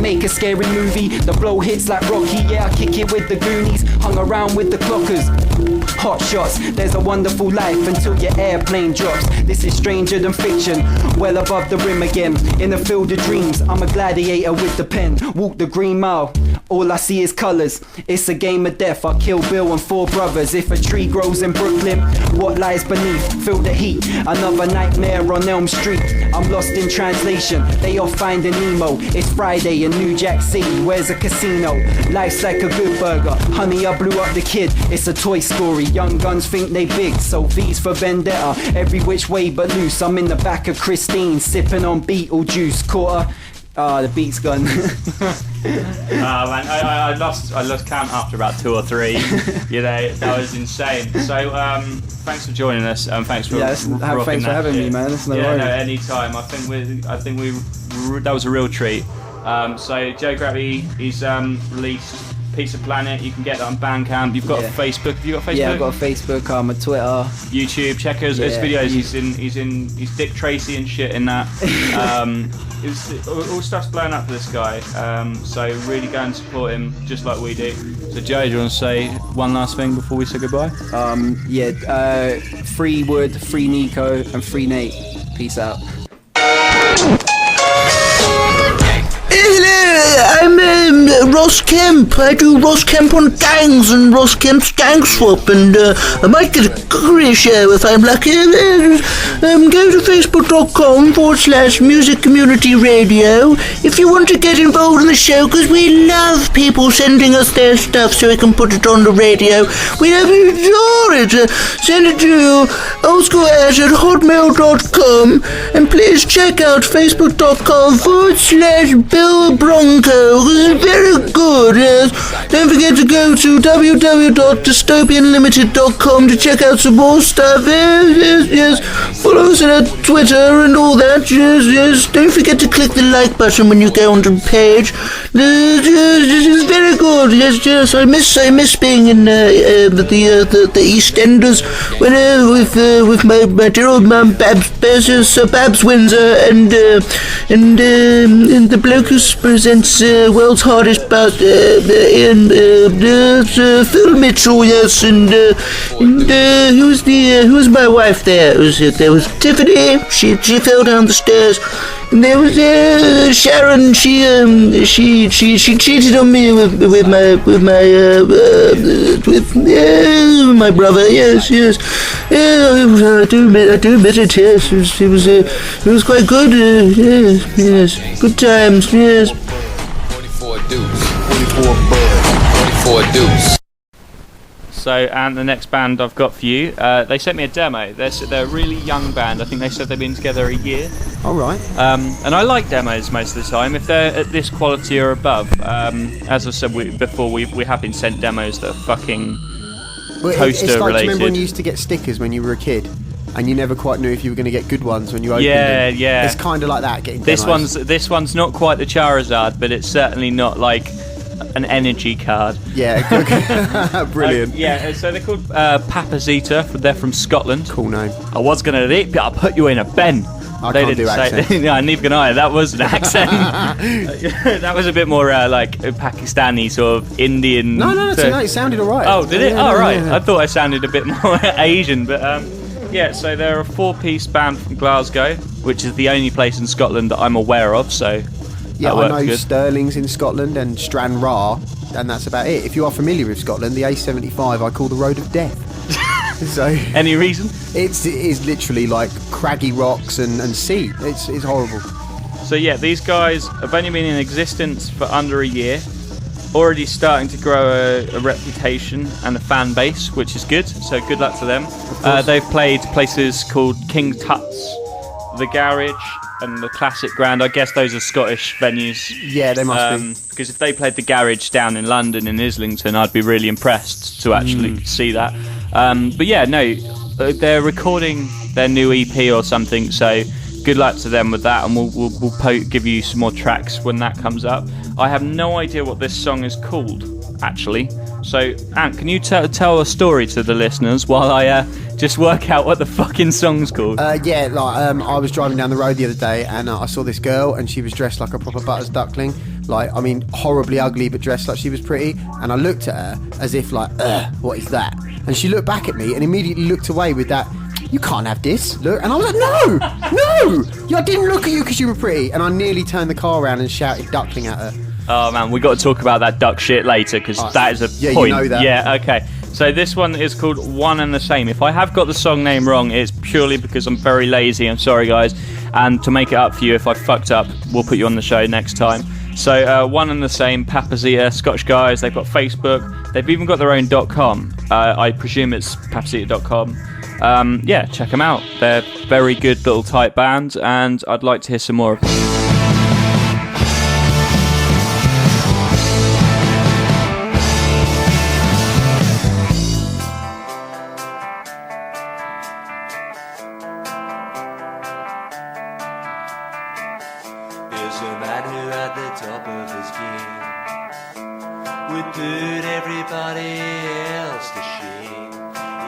Make a scary movie. The blow hits like Rocky, yeah, I kick it with the Goonies. Hung around with the clockers. Hot shots, there's a wonderful life until your airplane drops. This is stranger than fiction, well above the rim again. In a field of dreams, I'm a gladiator with the pen. Walk the green mile, all I see is colours. It's a game of death, I kill Bill and 4 brothers. If a tree grows in Brooklyn, what lies beneath? Feel the heat, another nightmare on Elm Street. I'm lost in translation, they off finding Nemo. It's Friday in New Jack City, where's a casino? Life's like a good burger, honey I blew up the kid. It's a Toy Story, young guns think they big. So V's for Vendetta, every which way but loose. I'm in the back of Christine, sipping on Beetlejuice. Caught her, the beat's gone. Man, I lost count after about 2 or 3. You know, that was insane. So thanks for joining us, and thanks for thanks for having me, man. It's no worries. No, anytime. I think we that was a real treat. So Joe Grabby, he's released Pizza Planet. You can get that on Bandcamp. You've got Facebook. Have you got Facebook? Yeah, I've got a Facebook. I'm a Twitter. YouTube. Check his videos. He's Dick Tracy and shit in that. All stuff's blown up for this guy. So really go and support him, just like we do. So Joe, do you want to say one last thing before we say goodbye? Free Wood, free Nico, and free Nate. Peace out. Hello, I'm Ross Kemp. I do Ross Kemp on Gangs and Ross Kemp's Gang Swap, and I might get a career show if I'm lucky. Go to facebook.com/Music Community Radio if you want to get involved in the show, because we love people sending us their stuff so we can put it on the radio. We adore it. Send it to oldschoolash@hotmail.com, and please check out facebook.com/Bill Bronco. It's very good, yes. Don't forget to go to www.dystopianlimited.com to check out some more stuff. Yes. Follow us on Twitter and all that. Yes. Don't forget to click the like button when you go onto the page. It's very good. Yes. I miss being in the East Enders with my dear old mum Babs Windsor and the bloke who presents World's Hardest Bus in Phil Mitchell, yes, and who was my wife there? There was Tiffany. She fell down the stairs. And there was Sharon. She cheated on me with my brother. Yes. I do admit it. Yes, it was quite good. Yes, good times. Yes. 44 dudes. So, and the next band I've got for you, they sent me a demo. They're a really young band. I think they said they've been together a year. All right. And I like demos most of the time if they're at this quality or above. As I said before, we have been sent demos that are fucking toaster it's like, related. remember when you used to get stickers when you were a kid? and you never quite knew if you were going to get good ones when you opened Yeah, them. yeah. It's kind of like that getting This demos. one's not quite the Charizard, but it's certainly not like an energy card. Yeah, brilliant. Yeah, so they're called Papazita. They're from Scotland. Cool name. I was gonna rip you, I'll put you in a bin. I can't do accents. Yeah, neither can I. That was an accent. That was a bit more like Pakistani, sort of Indian. No, it sounded alright. Oh, did it? Yeah, right. yeah. I thought I sounded a bit more Asian, but yeah. So they're a 4-piece band from Glasgow, which is the only place in Scotland that I'm aware of. So Yeah, that I works know good. Stirling's in Scotland and Stranraer, and that's about it. If you are familiar with Scotland, the A75 I call the Road of Death. So any reason? It is literally like craggy rocks and sea. It's horrible. So yeah, these guys have only been in existence for under a year, already starting to grow a reputation and a fan base, which is good. So good luck to them. They've played places called King Tut's, the Garage, and the Classic Ground. I guess those are Scottish venues. Yeah, they must be. Because if they played the Garage down in London, in Islington, I'd be really impressed to actually see that. But yeah, no, they're recording their new EP or something, so good luck to them with that, and we'll give you some more tracks when that comes up. I have no idea what this song is called, actually. So, Ant, can you tell a story to the listeners while I just work out what the fucking song's called? I was driving down the road the other day, and I saw this girl, and she was dressed like a proper Butters duckling. Horribly ugly, but dressed like she was pretty. And I looked at her as if what is that? And she looked back at me and immediately looked away with that, you can't have this, look. And I was like, no! Yeah, I didn't look at you because you were pretty. And I nearly turned the car around and shouted duckling at her. Oh man, we got to talk about that duck shit later, because that is a point. You know that. Yeah, okay. So this one is called One and the Same. If I have got the song name wrong, it's purely because I'm very lazy. I'm sorry, guys. And to make it up for you, if I fucked up, we'll put you on the show next time. So One and the Same, Papazita, Scottish guys. They've got Facebook. They've even got their own .com. I presume it's papazita.com. Yeah, check them out. They're very good little tight bands, and I'd like to hear some more of them. There's a man who at the top of his game would put everybody else to shame.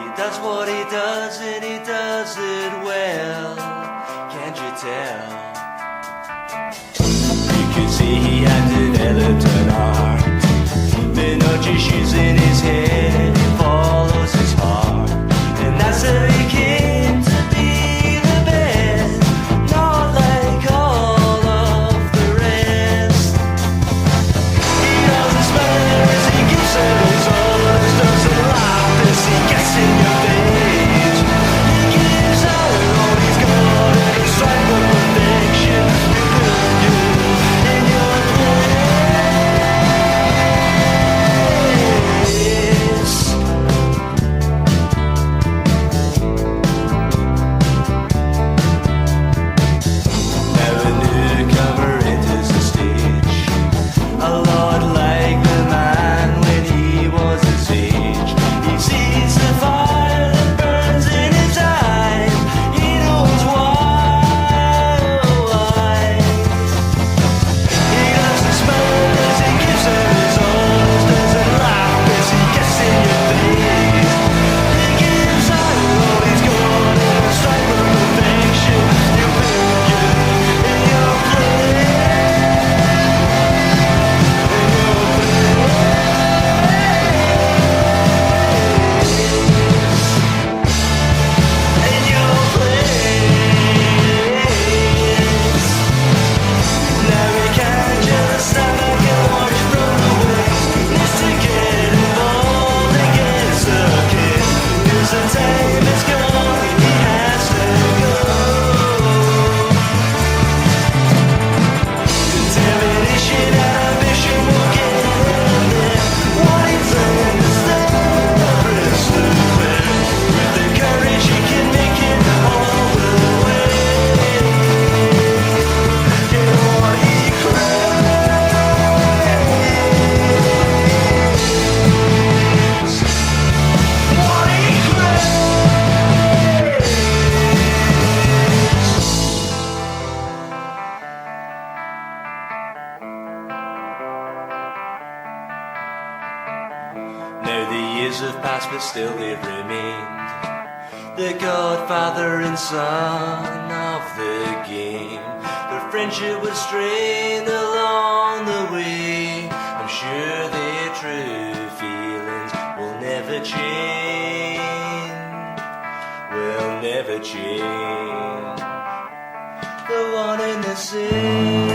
He does what he does and he does it well. Can't you tell? You can see he had developed an art. They're not just using his head, he follows his heart. And that's how he came to be the best. Not like all of the rest. He doesn't smile as he gives out his orders, doesn't laugh as he gets in your face. He gives out all he's got and he's trying for perfection. You put you in your place. the years have passed, but still they've remained the godfather and son of the game. Their friendship was strained along the way. I'm sure their true feelings will never change. Will never change. The one and the same.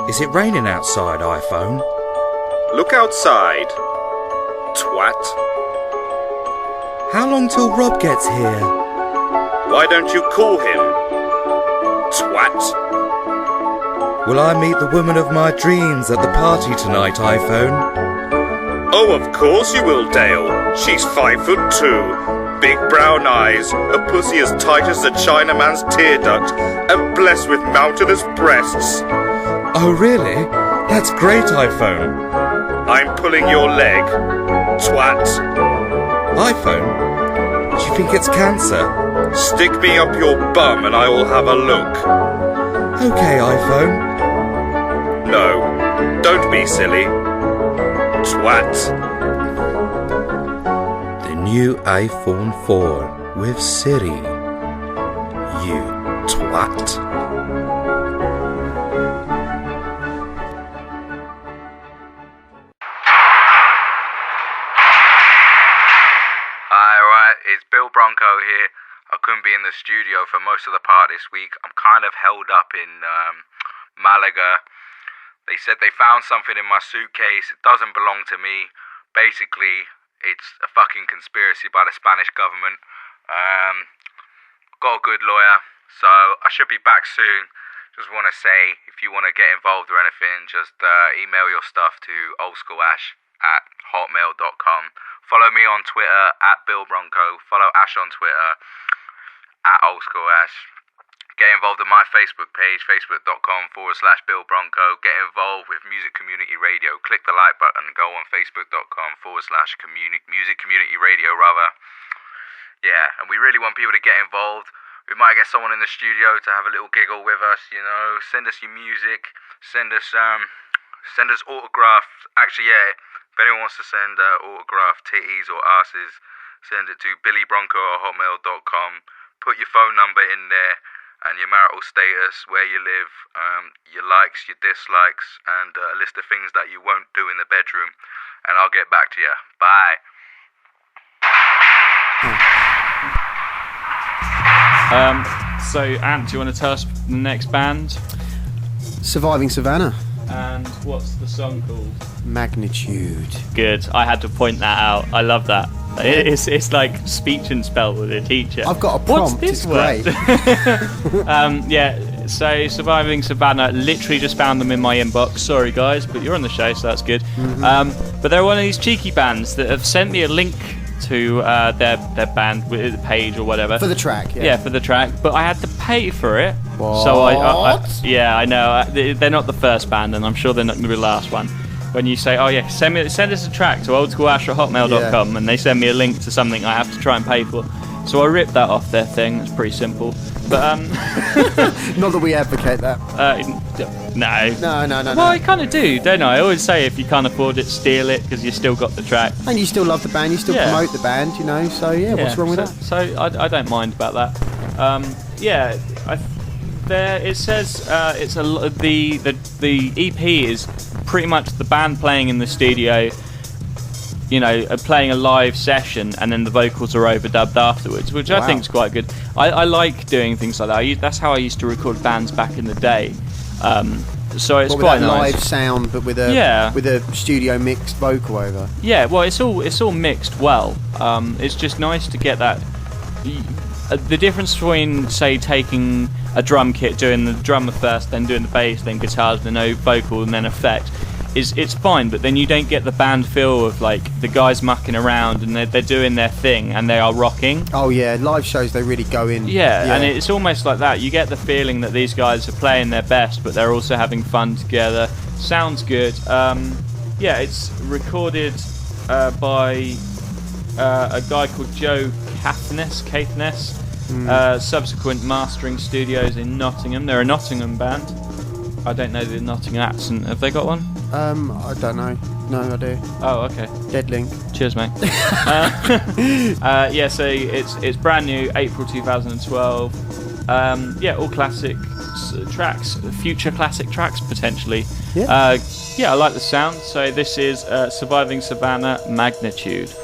Is it raining outside, iPhone? Look outside, twat. How long till Rob gets here? Why don't you call him, twat? Will I meet the woman of my dreams at the party tonight, iPhone? Oh, of course you will, Dale. She's 5'2", big brown eyes, a pussy as tight as a Chinaman's tear duct, and blessed with mountainous breasts. Oh, really? That's great, iPhone. I'm pulling your leg, twat. iPhone? Do you think it's cancer? Stick me up your bum and I will have a look. Okay, iPhone. No, don't be silly. Twat. The new iPhone 4 with Siri. You twat. It's Bill Bronco here. I couldn't be in the studio for most of the part this week. I'm kind of held up in Malaga. They said they found something in my suitcase. It doesn't belong to me. Basically, it's a fucking conspiracy by the Spanish government. Got a good lawyer, so I should be back soon. Just want to say, if you want to get involved or anything, just email your stuff to oldschoolash@hotmail.com. Follow me on Twitter @BillBronco. Follow Ash on Twitter @oldschoolash. Get involved in my Facebook page, facebook.com/BillBronco. Get involved with Music Community Radio. Click the like button. Go on facebook.com/Music Community Radio, rather. Yeah, and we really want people to get involved. We might get someone in the studio to have a little giggle with us, you know. Send us your music. Send us autographs. Actually, yeah. If anyone wants to send autographed titties or asses, send it to billybronco@hotmail.com. Put your phone number in there and your marital status, where you live, your likes, your dislikes, and a list of things that you won't do in the bedroom. And I'll get back to you. Bye. So, Ant, do you want to tell us the next band? Surviving Savannah. And what's the song called? Magnitude. Good. I had to point that out. I love that. It's like speech and spell with a teacher. I've got a prompt. What's this it's word? great. Yeah. So Surviving Savannah, literally just found them in my inbox. Sorry guys, but you're on the show, so that's good. Mm-hmm. But they're one of these cheeky bands that have sent me a link to their band with the page or whatever For the track, yeah. Yeah, for the track. But I had to pay for it. What? So I I know. They're not the first band, and I'm sure they're not going to be the last one. When you say, oh yeah, send us a track to oldschoolash@hotmail.com, and they send me a link to something I have to try and pay for. So I ripped that off their thing. It's pretty simple. But not that we advocate that. No. No. Well, I kind of do, don't I? I always say if you can't afford it, steal it, because you still got the track. And you still love the band, you still promote the band, you know. So yeah, what's wrong with that? So I don't mind about that. It says it's the EP is pretty much the band playing in the studio, you know, playing a live session, and then the vocals are overdubbed afterwards, which I think is quite good. I like doing things like that. That's how I used to record bands back in the day. So it's quite that nice. live sound, but with a studio mixed vocal over. Yeah, well, it's all mixed well. It's just nice to get that. The difference between, say, taking a drum kit, doing the drummer first, then doing the bass, then guitars, then no vocal, and then effect, it's fine, but then you don't get the band feel of like the guys mucking around and they're doing their thing and they are rocking. Oh yeah, live shows they really go in. Yeah, and it's almost like that. You get the feeling that these guys are playing their best, but they're also having fun together. Sounds good. Yeah, it's recorded by a guy called Joe Caithness. Subsequent Mastering Studios in Nottingham. They're a Nottingham band. I don't know the Nottingham accent. Have they got one? I don't know. No idea. Oh, okay. Deadling. Cheers, mate. Yeah, so it's brand new, April 2012. Yeah, all classic tracks, future classic tracks potentially. Yeah. Yeah, I like the sound. So this is Surviving Savannah, Magnitude.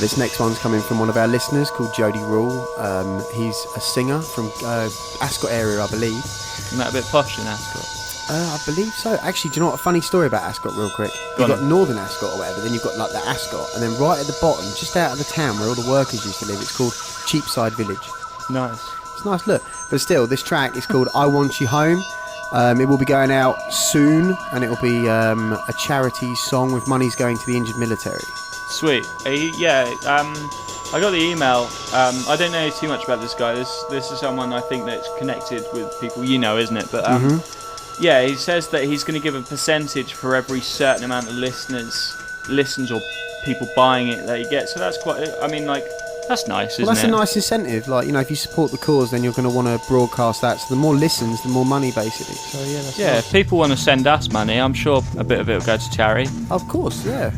This next one's coming from one of our listeners called Jody Rule. He's a singer from Ascot area, I believe. Isn't that a bit posh in Ascot? I believe so. Actually, do you know what? A funny story about Ascot, real quick. You've got Northern Ascot or whatever, then you've got like the Ascot, and then right at the bottom, just out of the town where all the workers used to live, it's called Cheapside Village. Nice. It's a nice look. But still, this track is called I Want You Home. It will be going out soon, and it will be a charity song with monies going to the injured military. Sweet. I got the email. I don't know too much about this guy. This is someone I think that's connected with people you know, isn't it? But yeah, he says that he's going to give a percentage for every certain amount of listens or people buying it that he gets. So that's quite. I mean, like, that's nice, isn't it? Well, that's a nice incentive. Like, you know, if you support the cause, then you're going to want to broadcast that. So the more listens, the more money, basically. So yeah, that's nice. If people want to send us money, I'm sure a bit of it will go to charity. Of course, yeah.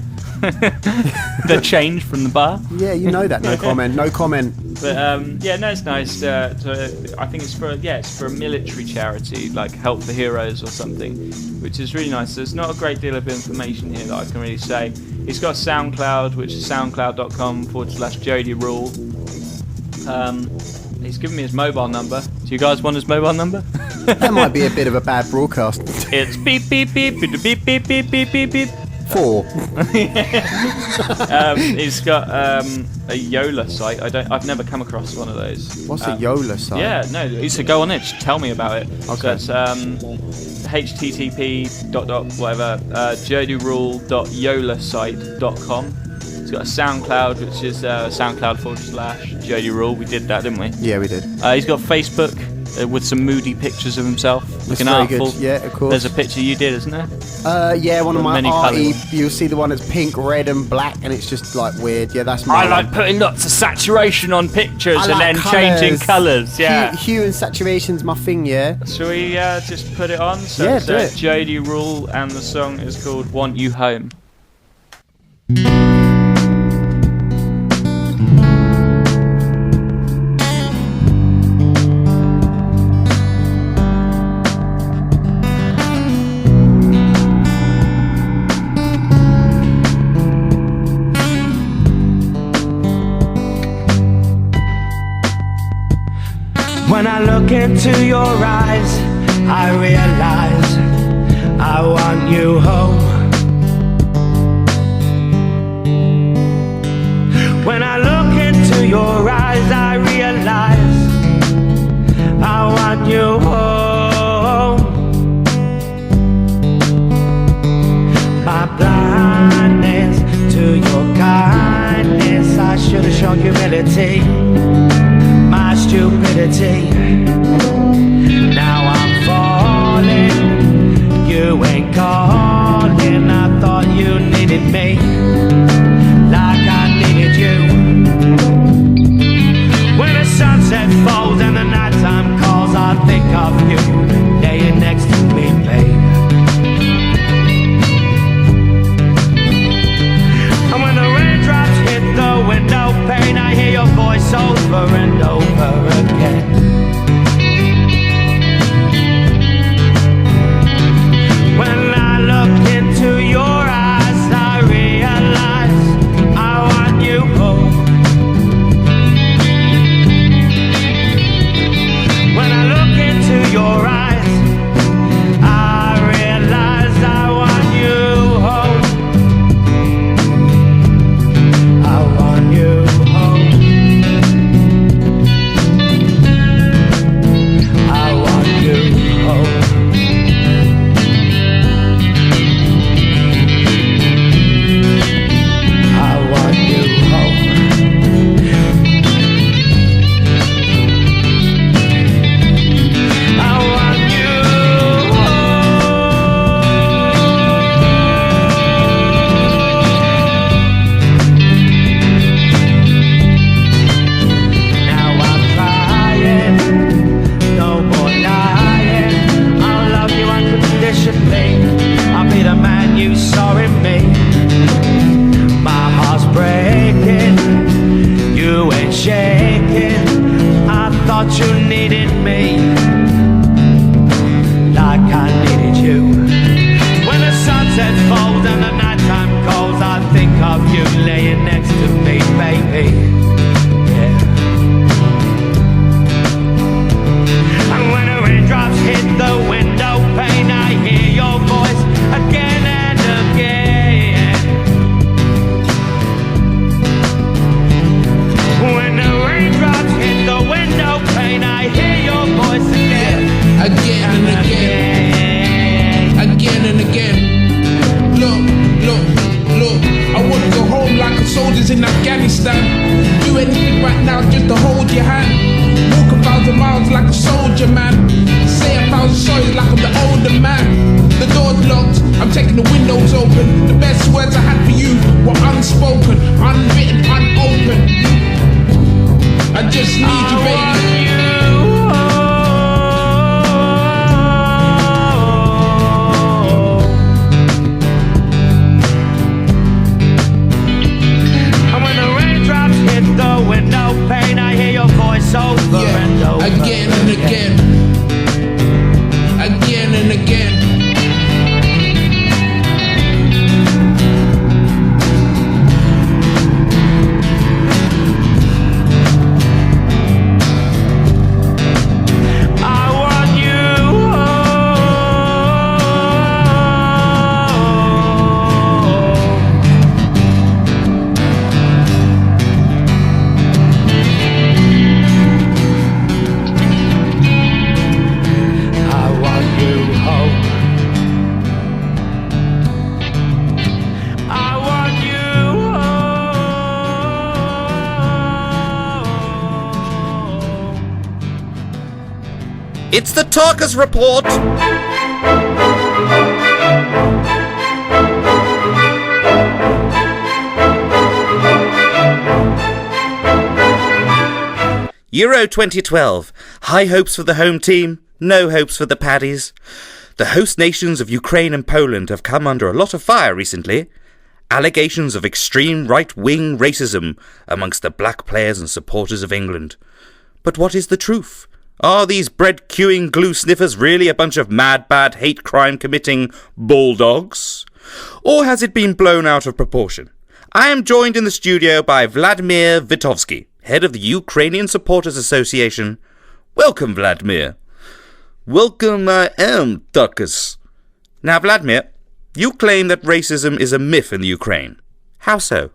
The change from the bar. Yeah, you know that. No comment. No comment. But yeah, no, it's nice. I think it's for a military charity, like Help the Heroes or something, which is really nice. There's not a great deal of information here that I can really say. He's got SoundCloud, which is soundcloud.com/Jody Rule. He's given me his mobile number. Do you guys want his mobile number? That might be a bit of a bad broadcast. It's beep beep beep beep beep beep beep beep beep beep. 4. He's got a Yola site. I've never come across one of those. What's a Yola site? Yeah, no. So go on it. Just tell me about it. Okay. So it's http jodyrule.yolasite.com. It's got a SoundCloud, which is SoundCloud/Jody Rule. We did that, didn't we? Yeah, we did. He's got Facebook with some moody pictures of himself, looking artful. Good. Yeah, of course. There's a picture you did, isn't there? Yeah, one of my many arty. colours. You'll see the one that's pink, red, and black, and it's just like weird. Yeah, that's my I like one. putting lots of saturation on pictures I and like then changing colours. Yeah. Hue and saturation's my thing. Yeah. Shall we just put it on? So Yeah, it's do it. Jody Rule, and the song is called "Want You Home." When I look into your eyes, I realize I want you home. When I look into your eyes, I realize I want you home. My blindness to your kindness, I should have shown humility. My stupidity. Now I'm falling. You ain't calling. I thought you needed me like I needed you. When the sunset falls and the nighttime calls, I think of you laying next to me, babe. And when the raindrops hit the window pane, I hear your voice over and over again. When I look into your eyes, I realize I want you home. When I look into your eyes, I realize I want you home. I want you home. I want you home. I want you home. I want you Now I'm crying, no more lying. I'll love you unconditionally. I'll be the man you saw in me. My heart's breaking, you ain't shaking. I thought you needed me like I needed you. When the sunset falls and the nighttime calls, I think of you laying next to me, babe. your hand. Walk 1,000 miles like a soldier, man. Say 1,000 sorries like I'm the older man. The door's locked, I'm taking the windows open. The best words I had for you were unspoken, unwritten, unopened. I just need you, baby. The window pane, I hear your voice over and over again and again, again and again. I want you. It's the Talkers Report! Euro 2012. High hopes for the home team, no hopes for the Paddies. The host nations of Ukraine and Poland have come under a lot of fire recently. Allegations of extreme right-wing racism amongst the black players and supporters of England. But what is the truth? Are these bread-queuing glue sniffers really a bunch of mad, bad, hate crime committing bulldogs? Or has it been blown out of proportion? I am joined in the studio by Vladimir Vitovsky, head of the Ukrainian Supporters Association. Welcome, Vladimir. Welcome, I am, Tuckers. Now, Vladimir, you claim that racism is a myth in the Ukraine. How so?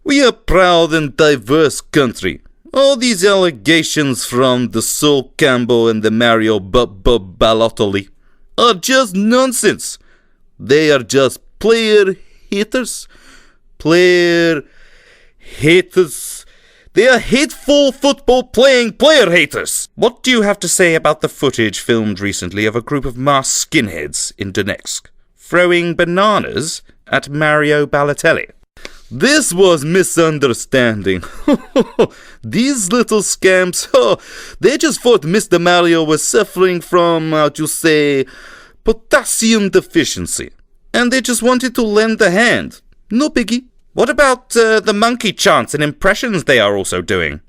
We are a proud and diverse country. All these allegations from the Sol Campbell and the Mario Balotelli are just nonsense. They are just player haters. Player haters. They are hateful football playing player haters. What do you have to say about the footage filmed recently of a group of masked skinheads in Donetsk throwing bananas at Mario Balotelli? This was misunderstanding. These little scamps, they just thought Mr. Mario was suffering from, potassium deficiency. And they just wanted to lend a hand. No biggie. What about the monkey chants and impressions they are also doing?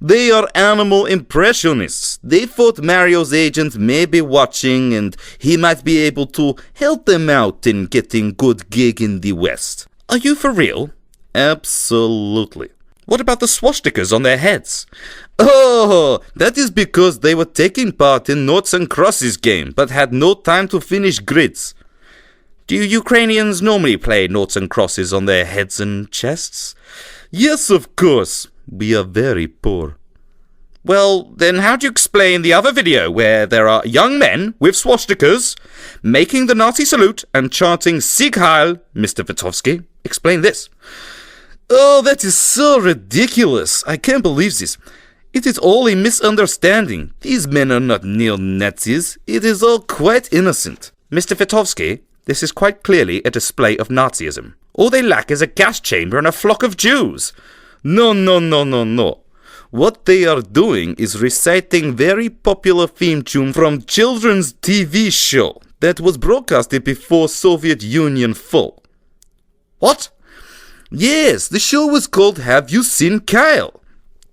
They are animal impressionists. They thought Mario's agent may be watching and he might be able to help them out in getting good gig in the West. Are you for real? Absolutely. What about the swastikas on their heads? Oh, that is because they were taking part in Noughts and Crosses game, but had no time to finish grids. Do Ukrainians normally play Noughts and Crosses on their heads and chests? Yes, of course. We are very poor. Well, then how do you explain the other video where there are young men with swastikas making the Nazi salute and chanting Sieg Heil, Mr. Vitovsky? Explain this. Oh, that is so ridiculous. I can't believe this. It is all a misunderstanding. These men are not neo-Nazis. It is all quite innocent. Mr. Vitovsky, this is quite clearly a display of Nazism. All they lack is a gas chamber and a flock of Jews. No. What they are doing is reciting very popular theme tune from children's TV show that was broadcasted before Soviet Union fall. What? Yes, the show was called Have You Seen Kyle?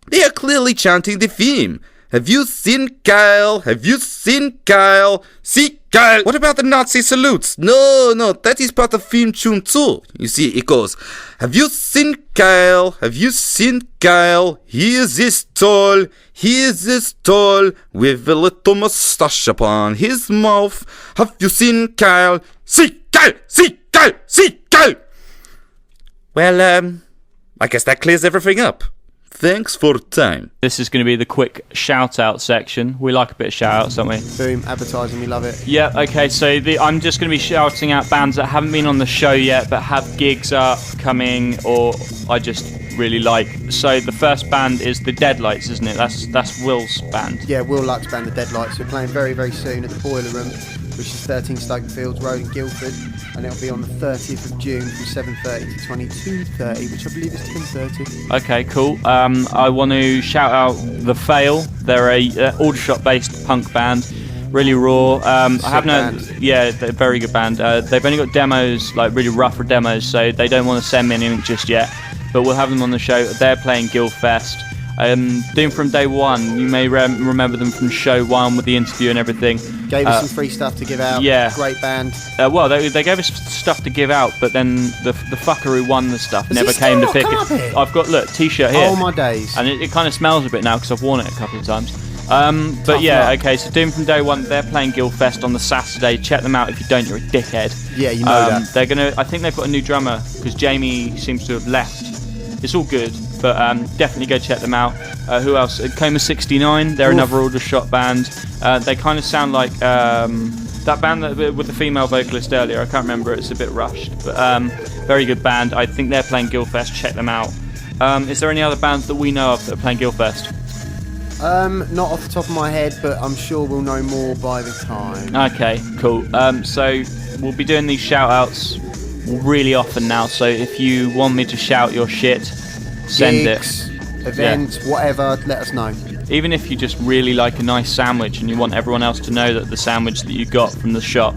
They are clearly chanting the theme. Have you seen Kyle? Have you seen Kyle? See Kyle? What about the Nazi salutes? No, that is part of theme tune too. You see, it goes, have you seen Kyle? Have you seen Kyle? He is this tall, with a little mustache upon his mouth. Have you seen Kyle? See Kyle! See Kyle! See Kyle! Well, I guess that clears everything up. Thanks for time. This is going to be the quick shout-out section. We like a bit of shout-outs, don't we? Boom, advertising, we love it. Yeah, okay, so I'm just going to be shouting out bands that haven't been on the show yet but have gigs upcoming, or I just really like. So the first band is the Deadlights, isn't it? That's Will's band. Yeah, Will Luck's band, the Deadlights. We're playing very, very soon at the Boiler Room, which is 13 Stoke Fields Road in Guildford, and it'll be on the 30th of June from 7:30 to 22:30, which I believe is 10:30. Okay, cool. I want to shout out The Fail. They're a Aldershot-based punk band. Really raw. I have no. Yeah, they're a very good band. They've only got demos, like really rough demos, so they don't want to send me anything just yet. But we'll have them on the show. They're playing Guildfest. Doom from Day One. You may remember them from show 1 with the interview and everything. Gave us some free stuff to give out. Yeah. Great band. Well, they gave us stuff to give out, but then the fucker who won the stuff Has never he still came to not pick come it. up here? I've got t-shirt here. Oh my days. And it kind of smells a bit now because I've worn it a couple of times. But Tough yeah, luck. okay. So Doom from Day One, they're playing Guildfest on the Saturday. Check them out. If you don't, you're a dickhead. Yeah, you know that. They're gonna. I think they've got a new drummer because Jamie seems to have left. It's all good, but definitely go check them out. Who else? Coma 69. They're another Aldershot band. They kind of sound like that band with the female vocalist earlier. I can't remember. It's a bit rushed, but very good band. I think they're playing Guildfest. Check them out. Is there any other bands that we know of that are playing Guildfest? Not off the top of my head, but I'm sure we'll know more by the time. Okay, cool. So we'll be doing these shout-outs really often now, so if you want me to shout your shit, send Gigs, it. events, whatever, let us know. Even if you just really like a nice sandwich and you want everyone else to know that the sandwich that you got from the shop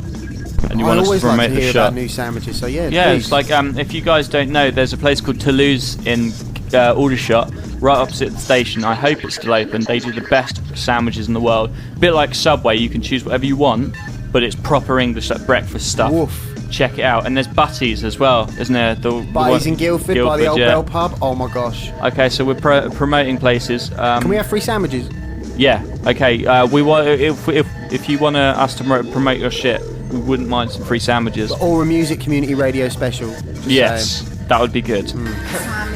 and you I want us to always promote like to the hear shop. about new sandwiches, so yeah, Yeah, please. it's like if you guys don't know, there's a place called Toulouse in Aldershot, right opposite the station. I hope it's still open. They do the best sandwiches in the world. A bit like Subway, you can choose whatever you want, but it's proper English, like breakfast stuff. Woof. Check it out. And there's Butties as well, isn't there? Butties in Guildford by the old yeah. Bell Pub. Oh my gosh. Okay, so we're promoting places. Can we have free sandwiches? Yeah. Okay. We want if you want us to promote your shit, we wouldn't mind some free sandwiches. Or a music community radio special. Just Yes, saying. that would be good.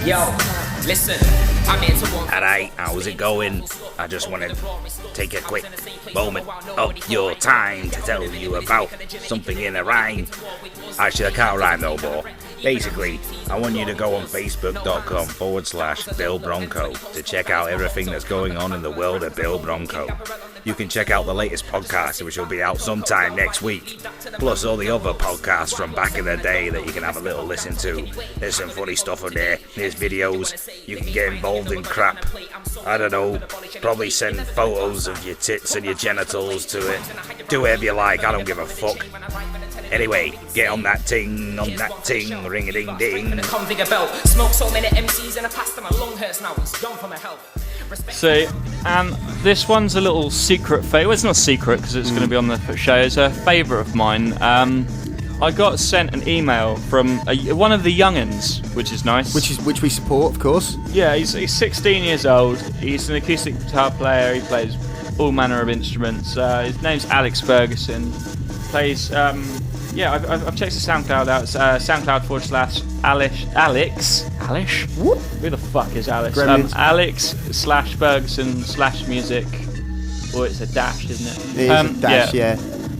Yo, listen, I'm into one. Alright, how's it going? I just want to take a quick moment of your time to tell you about something in a rhyme. Actually, I can't rhyme no more. Basically, I want you to go on facebook.com/Bill Bronco to check out everything that's going on in the world of Bill Bronco. You can check out the latest podcast, which will be out sometime next week, plus all the other podcasts from back in the day that you can have a little listen to. There's some funny stuff on there. There's videos. You can get involved in crap. I don't know. Probably send photos of your tits and your genitals to it. Do whatever you like. I don't give a fuck. Anyway, get on that ting, ring-a-ding-ding. Come think about smoke so many MCs and I passed them a long hurts now. It's gone for my health. So, this one's a little secret favourite. Well, it's not secret because it's going to be on the show. It's a favourite of mine. I got sent an email from one of the young'uns, which is nice. Which we support, of course. Yeah, he's 16 years old. He's an acoustic guitar player. He plays all manner of instruments. His name's Alex Ferguson. Plays. I've checked his SoundCloud out. It's SoundCloud/Alex. What? Who the fuck is Alex? Alex/Ferguson/music. Or it's a dash, isn't it? It is a dash, yeah.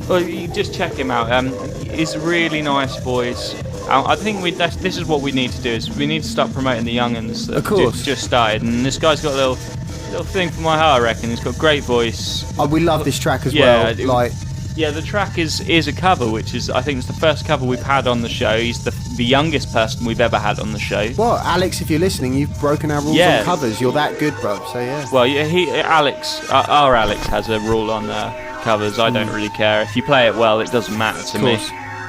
Well, you just check him out. He's a really nice voice. I think this is what we need to do. Is we need to start promoting the young'uns that Of course. just started. And this guy's got a little thing for my heart, I reckon. He's got a great voice. We love this track as well. Yeah, the track is a cover, which is, I think it's the first cover we've had on the show. He's the youngest person we've ever had on the show. Well, Alex, if you're listening, you've broken our rules on covers. You're that good, bruv. So yeah. Well, our Alex has a rule on covers. I don't really care. If you play it well, it doesn't matter to me.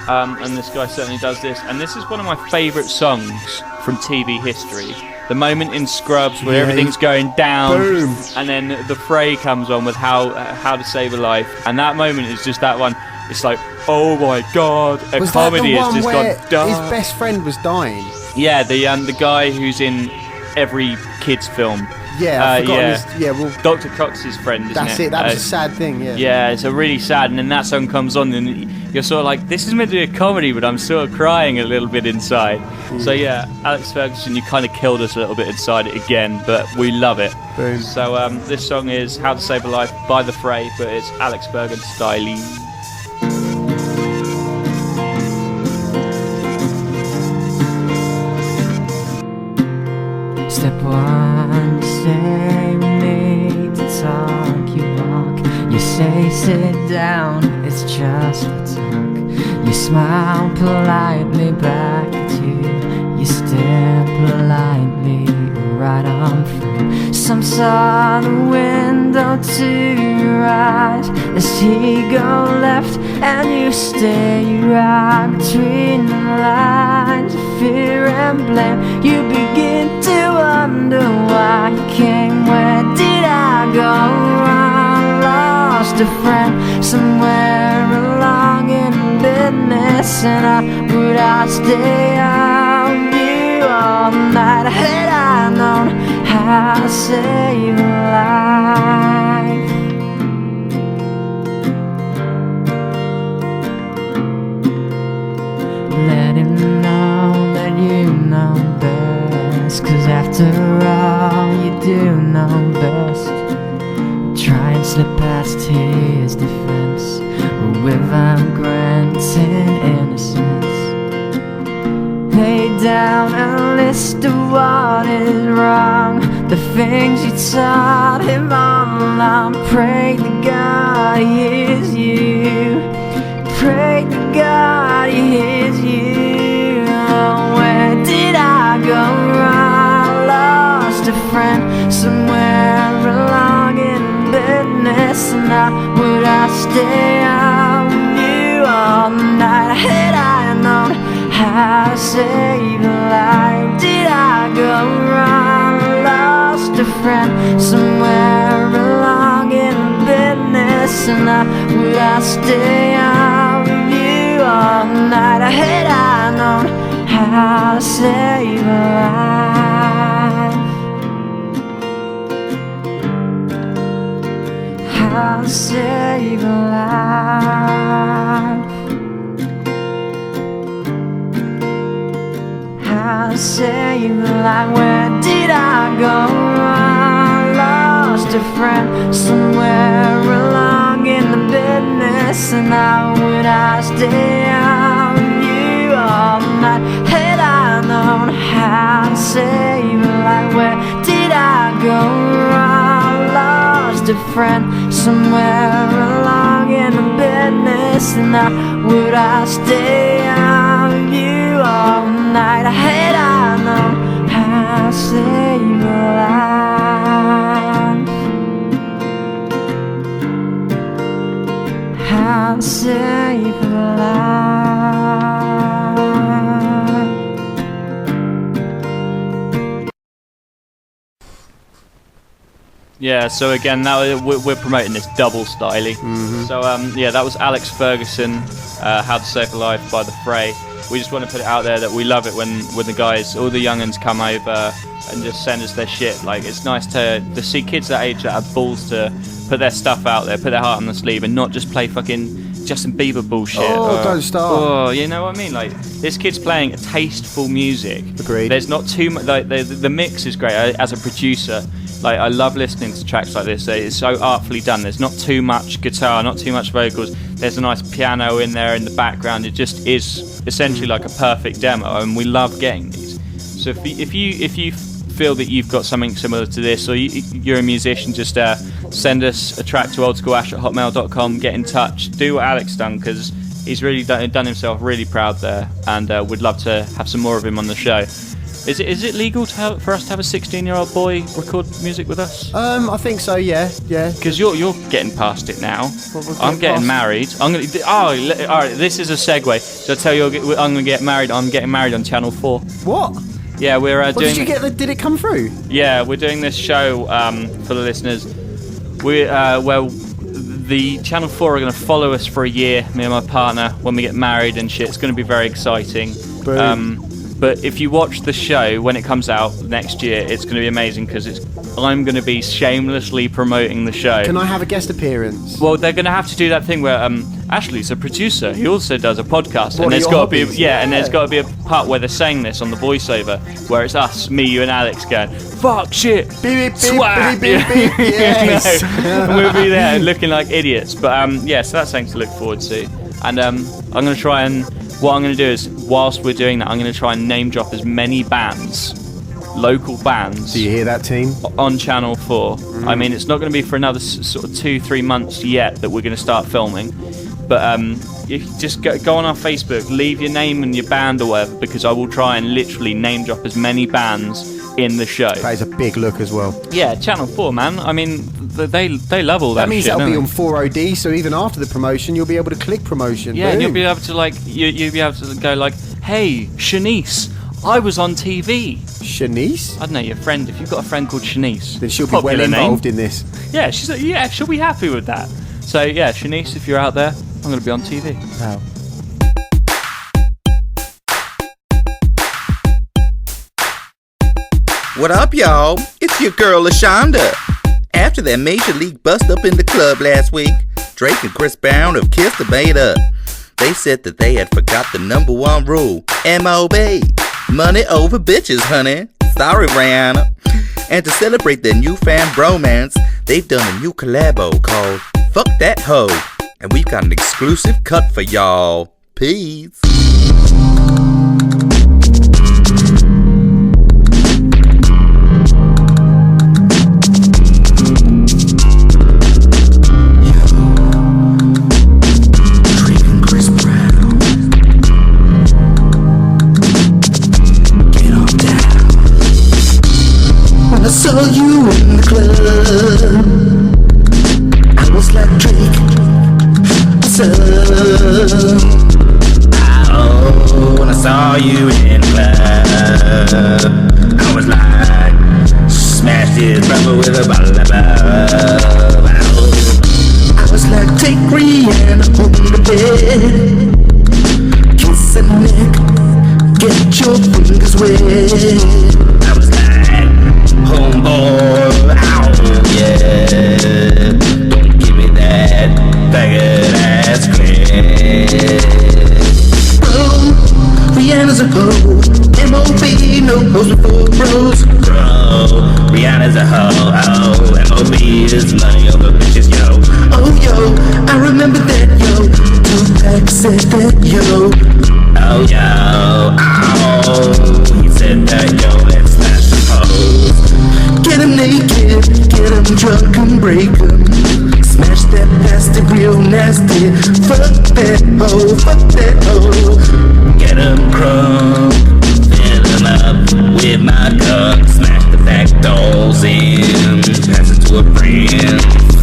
And this guy certainly does this. And this is one of my favourite songs from TV history. The moment in Scrubs where everything's going down, Boom. and then the fray comes on with how to save a life, and that moment is just that one. It's like, oh my god, a Was comedy that the has one just where gone dark. his best friend was dying? Yeah, the guy who's in every kids film. Yeah, I've forgotten his. Dr. Cox's friend, isn't That's it. That was a sad thing. Yeah. Yeah, it's a really sad, and then that song comes on, and you're sort of like, this is meant to be a comedy, but I'm sort of crying a little bit inside. So yeah, Alex Ferguson, you kind of killed us a little bit inside it again, but we love it. Boom. So this song is How to Save a Life by The Fray, but it's Alex Ferguson style. sit down, it's just a talk. You smile politely back at you. You stare politely right on through some sort of window to your eyes as he go left and you stay right between the lines of fear and blame. You begin to wonder why you came. Where did I go wrong? Lost a friend somewhere along in business, and would I stay on you all night? Had I known how to save a life. Let him know that you know best, 'cause after all you do know best. Try and slip past his defense without granting innocence. Lay down a list of what is wrong, the things you taught him all along. Pray to God he hears you. Pray to God he hears you. Oh, where did I go wrong? Lost a friend somewhere along in business, and would I stay on you all night? Had I known how to save a life? Did I go wrong? Lost a friend somewhere along in business, and would I stay on you all night? Had I known how to save a life? How to save a life? How to save a life? Where did I go wrong? Lost a friend somewhere along in the business, and would I stay on you all night? Had I known how to save a life? Where did I go wrong? Lost a friend somewhere along in the business, and would I stay on you all night? Had I known how to save a life? How to save a life? Yeah, so again, now we're promoting this double styling. So yeah, that was Alex Ferguson, How to Save a Life by The Fray. We just want to put it out there that we love it when the guys, all the young'uns come over and just send us their shit. Like, it's nice to see kids that age that have balls to put their stuff out there, put their heart on the sleeve, and not just play fucking Justin Bieber bullshit. Oh, don't start. Oh, you know what I mean? Like, this kid's playing tasteful music. Agreed. There's not too much. Like, the mix is great. As a producer, like, I love listening to tracks like this. It's so artfully done. There's not too much guitar, not too much vocals. There's a nice piano in there in the background. It just is essentially like a perfect demo, and we love getting these. So if you feel that you've got something similar to this, or you're a musician, just send us a track to oldschoolash@hotmail.com. Get in touch. Do what Alex done, because he's really done himself really proud there, and we'd love to have some more of him on the show. Is it legal for us to have a 16-year-old boy record music with us? I think so. Yeah. Because you're getting past it now. I'm getting married. I'm gonna. All right. This is a segue. So I tell you, I'm gonna get married. I'm getting married on Channel 4. What? Yeah, we're doing. Did you get? Did it come through? Yeah, we're doing this show for the listeners. Well, the Channel 4 are going to follow us for a year, me and my partner, when we get married and shit. It's going to be very exciting. But if you watch the show when it comes out next year, it's going to be amazing, because I'm going to be shamelessly promoting the show. Can I have a guest appearance? Well, they're going to have to do that thing where Ashley's a producer. He also does a podcast, What and are there's your got to be hobbies? and there's got to be a part where they're saying this on the voiceover, where it's us, me, you, and Alex going, "Fuck shit, beep, beep, swag." beep, beep, beep, beep. Yes. And we'll be there looking like idiots. But yeah, so that's something to look forward to. And I'm going to try and. What I'm going to do is, whilst we're doing that, I'm going to try and name drop as many bands local bands. Do you hear that, team? On Channel 4. I mean, it's not going to be for another sort of 2-3 months yet that we're going to start filming. But you just go on our Facebook, leave your name and your band or whatever, because I will try and literally name drop as many bands in the show. That is a big look as well. Yeah, Channel 4, man. I mean, they love all that. That means shit, that'll be don't on 4OD, so even after the promotion, you'll be able to click promotion. Yeah, Boom. and you'll be able to like you'll be able to go like, hey, Shanice, I was on TV. Shanice? I don't know, your friend. If you've got a friend called Shanice, Then she'll be popular well name. involved in this. Yeah, she'll be happy with that. So yeah, Shanice, if you're out there, I'm going to be on TV. Wow. What up, y'all? It's your girl, LaShonda. After that major league bust up in the club last week, Drake and Chris Brown have kissed and made up. They said that they had forgot the number one rule, M.O.B. Money over bitches, honey. Sorry, Rihanna. And to celebrate their newfound bromance, they've done a new collabo called Fuck That Hoe. And we've got an exclusive cut for y'all. Peace. When I saw you in the club, I was like Drake. Oh, when I saw you in club, I was like, smashed his brother with a bottle of love. I was like, take Rihanna on the bed, kiss her neck, get your fingers wet. I was like, homeboy, ow, yeah. Don't give me that faggot ass credit. Rihanna's a hoe, M.O.B. no poster for bros. Bro, Rihanna's a hoe, oh, M.O.B. is money over bitches, yo. Oh yo, I remember that yo, Tupac said that yo. Oh yo, oh, he said that yo, let's smash the hoes. Get him naked, get him drunk and break him. Smash that plastic real nasty. Fuck that hoe, fuck that hoe. Get him crunk, fill him up with my cup. Smash the back doors in, pass it to a friend.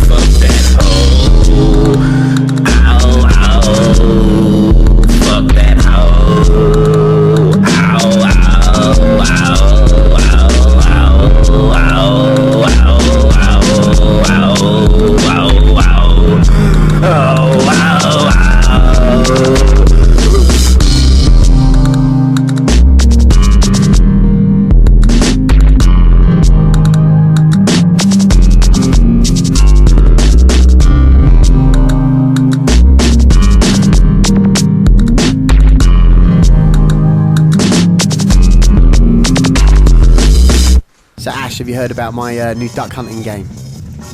Fuck that hoe, ow, ow. Fuck that hoe, ow, ow, ow, ow, ow, So Ash, have you heard about my new duck hunting game?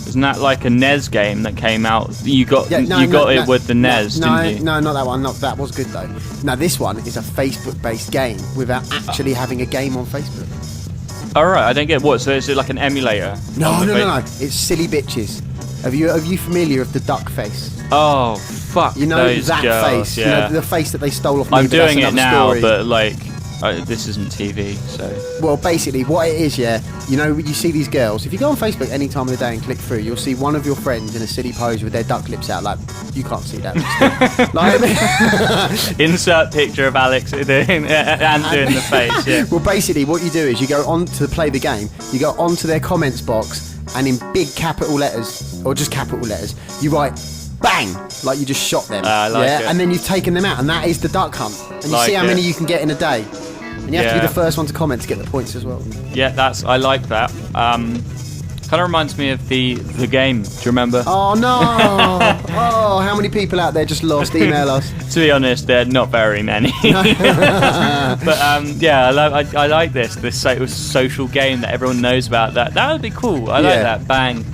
Isn't that like a NES game that came out? You got it with the NES, didn't you? No, not that one. No, that was good though. Now this one is a Facebook-based game without actually having a game on Facebook. All right, I don't get what. So is it like an emulator? No. It's Silly Bitches. Are you familiar with the duck face? Oh fuck! You know those that girls, face. Yeah. You know, the face that they stole off me. I'm but that's doing it another now, story. but like, this isn't TV, so. Well, basically, what it is, yeah, you know, you see these girls. If you go on Facebook any time of the day and click through, you'll see one of your friends in a silly pose with their duck lips out. Like, you can't see that. Insert picture of Alex doing and doing the face. Yeah. Well, basically, what you do is you go on to play the game. You go onto their comments box, and in big capital letters, or just capital letters, you write bang, like you just shot them. I like it. And then you've taken them out, and that is the duck hunt. And you Like see how it. many you can get in a day. And you have to be Yeah. the first one to comment to get the points as well. Yeah, I like that. Kind of reminds me of the game. Do you remember? Oh no! Oh, how many people out there just lost? Email us. To be honest, there are not very many. But yeah, I like this social game that everyone knows about. That would be cool. I like Yeah. that. Bang.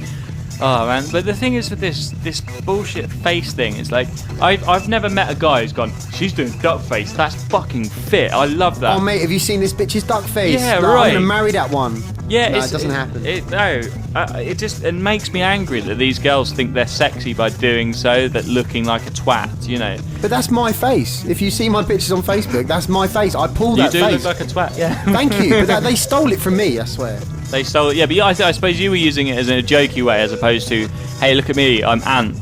Oh man, but the thing is with this bullshit face thing, it's like I've never met a guy who's gone, she's doing duck face, that's fucking fit. I love that. Oh mate, have you seen this bitch's duck face? Yeah, No, right. I'm gonna marry that one. Yeah, no, it doesn't happen. It makes me angry that these girls think they're sexy by doing so, that looking like a twat, you know. But that's my face. If you see my pictures on Facebook, that's my face. I pull that You do face. look like a twat, yeah. Thank you, but they stole it from me, I swear. They stole it, yeah, but I suppose you were using it as in a jokey way as opposed to, hey, look at me, I'm Ant,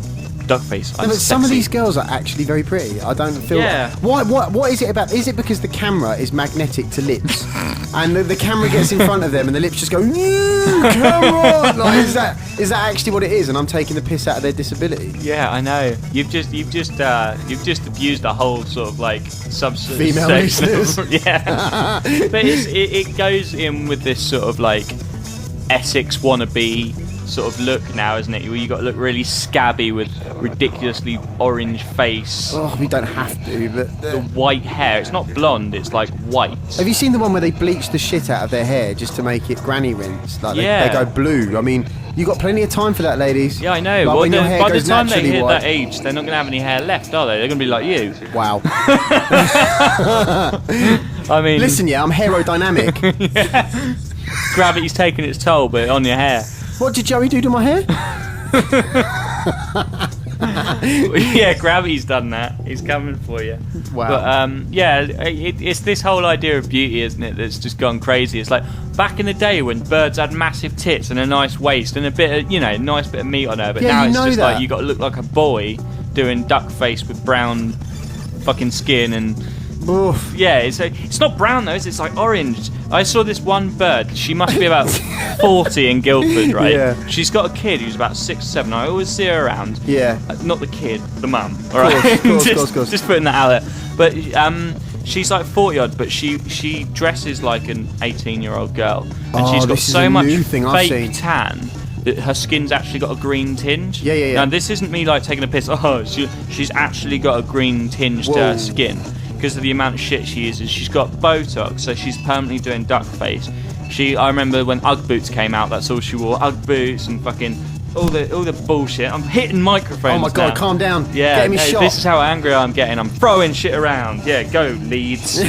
duckface, I'm No, but some of sexy. these girls are actually very pretty. I don't feel. Yeah. What is it about? Is it because the camera is magnetic to lips, and the camera gets in front of them, and the lips just go, camera? Like, is that actually what it is? And I'm taking the piss out of their disability. Yeah, I know. You've just abused a whole sort of like substance. Female listeners. Yeah. But it goes in with this sort of like Essex wannabe sort of look now, isn't it? Where you got to look really scabby with ridiculously orange face. Oh, we don't have to, but the white hair. It's not blonde. It's like white. Have you seen the one where they bleach the shit out of their hair just to make it granny rinse? Like Yeah. they go blue. I mean, you got plenty of time for that, ladies. Yeah, I know. Like, Well, when your hair by the goes time they naturally hit white. that age, they're not going to have any hair left, are they? They're going to be like you. Wow. I mean, listen, yeah, I'm aerodynamic. Yeah. Gravity's taking its toll, but on your hair. What did Joey do to my hair? Yeah, gravity's done that. He's coming for you. Wow. But yeah, it's this whole idea of beauty, isn't it? That's just gone crazy. It's like back in the day when birds had massive tits and a nice waist and a bit of, nice bit of meat on her. But Yeah, now you it's know just that. like you got to look like a boy doing duck face with brown fucking skin and. Oof. Yeah, it's not brown though. It's like orange. I saw this one bird. She must be about 40 in Guildford, right? Yeah. She's got a kid who's about 6 or 7. I always see her around. Yeah. Not the kid, the mum. All right. Of course, just putting that out there. But she's like 40 odd, but she dresses like an 18-year-old girl, and she's got this is so a much new thing I've fake seen. tan that her skin's actually got a green tinge. Yeah. Now this isn't me like taking a piss. Oh, she's actually got a green tinge to her skin. Because of the amount of shit she uses. She's got Botox, so she's permanently doing duck face. I remember when Ugg boots came out, that's all she wore. Ugg boots and fucking all the bullshit. I'm hitting microphones. Oh my god, now. calm down. Yeah, Get me shot. this is how angry I'm getting. I'm throwing shit around. Yeah, go Leeds.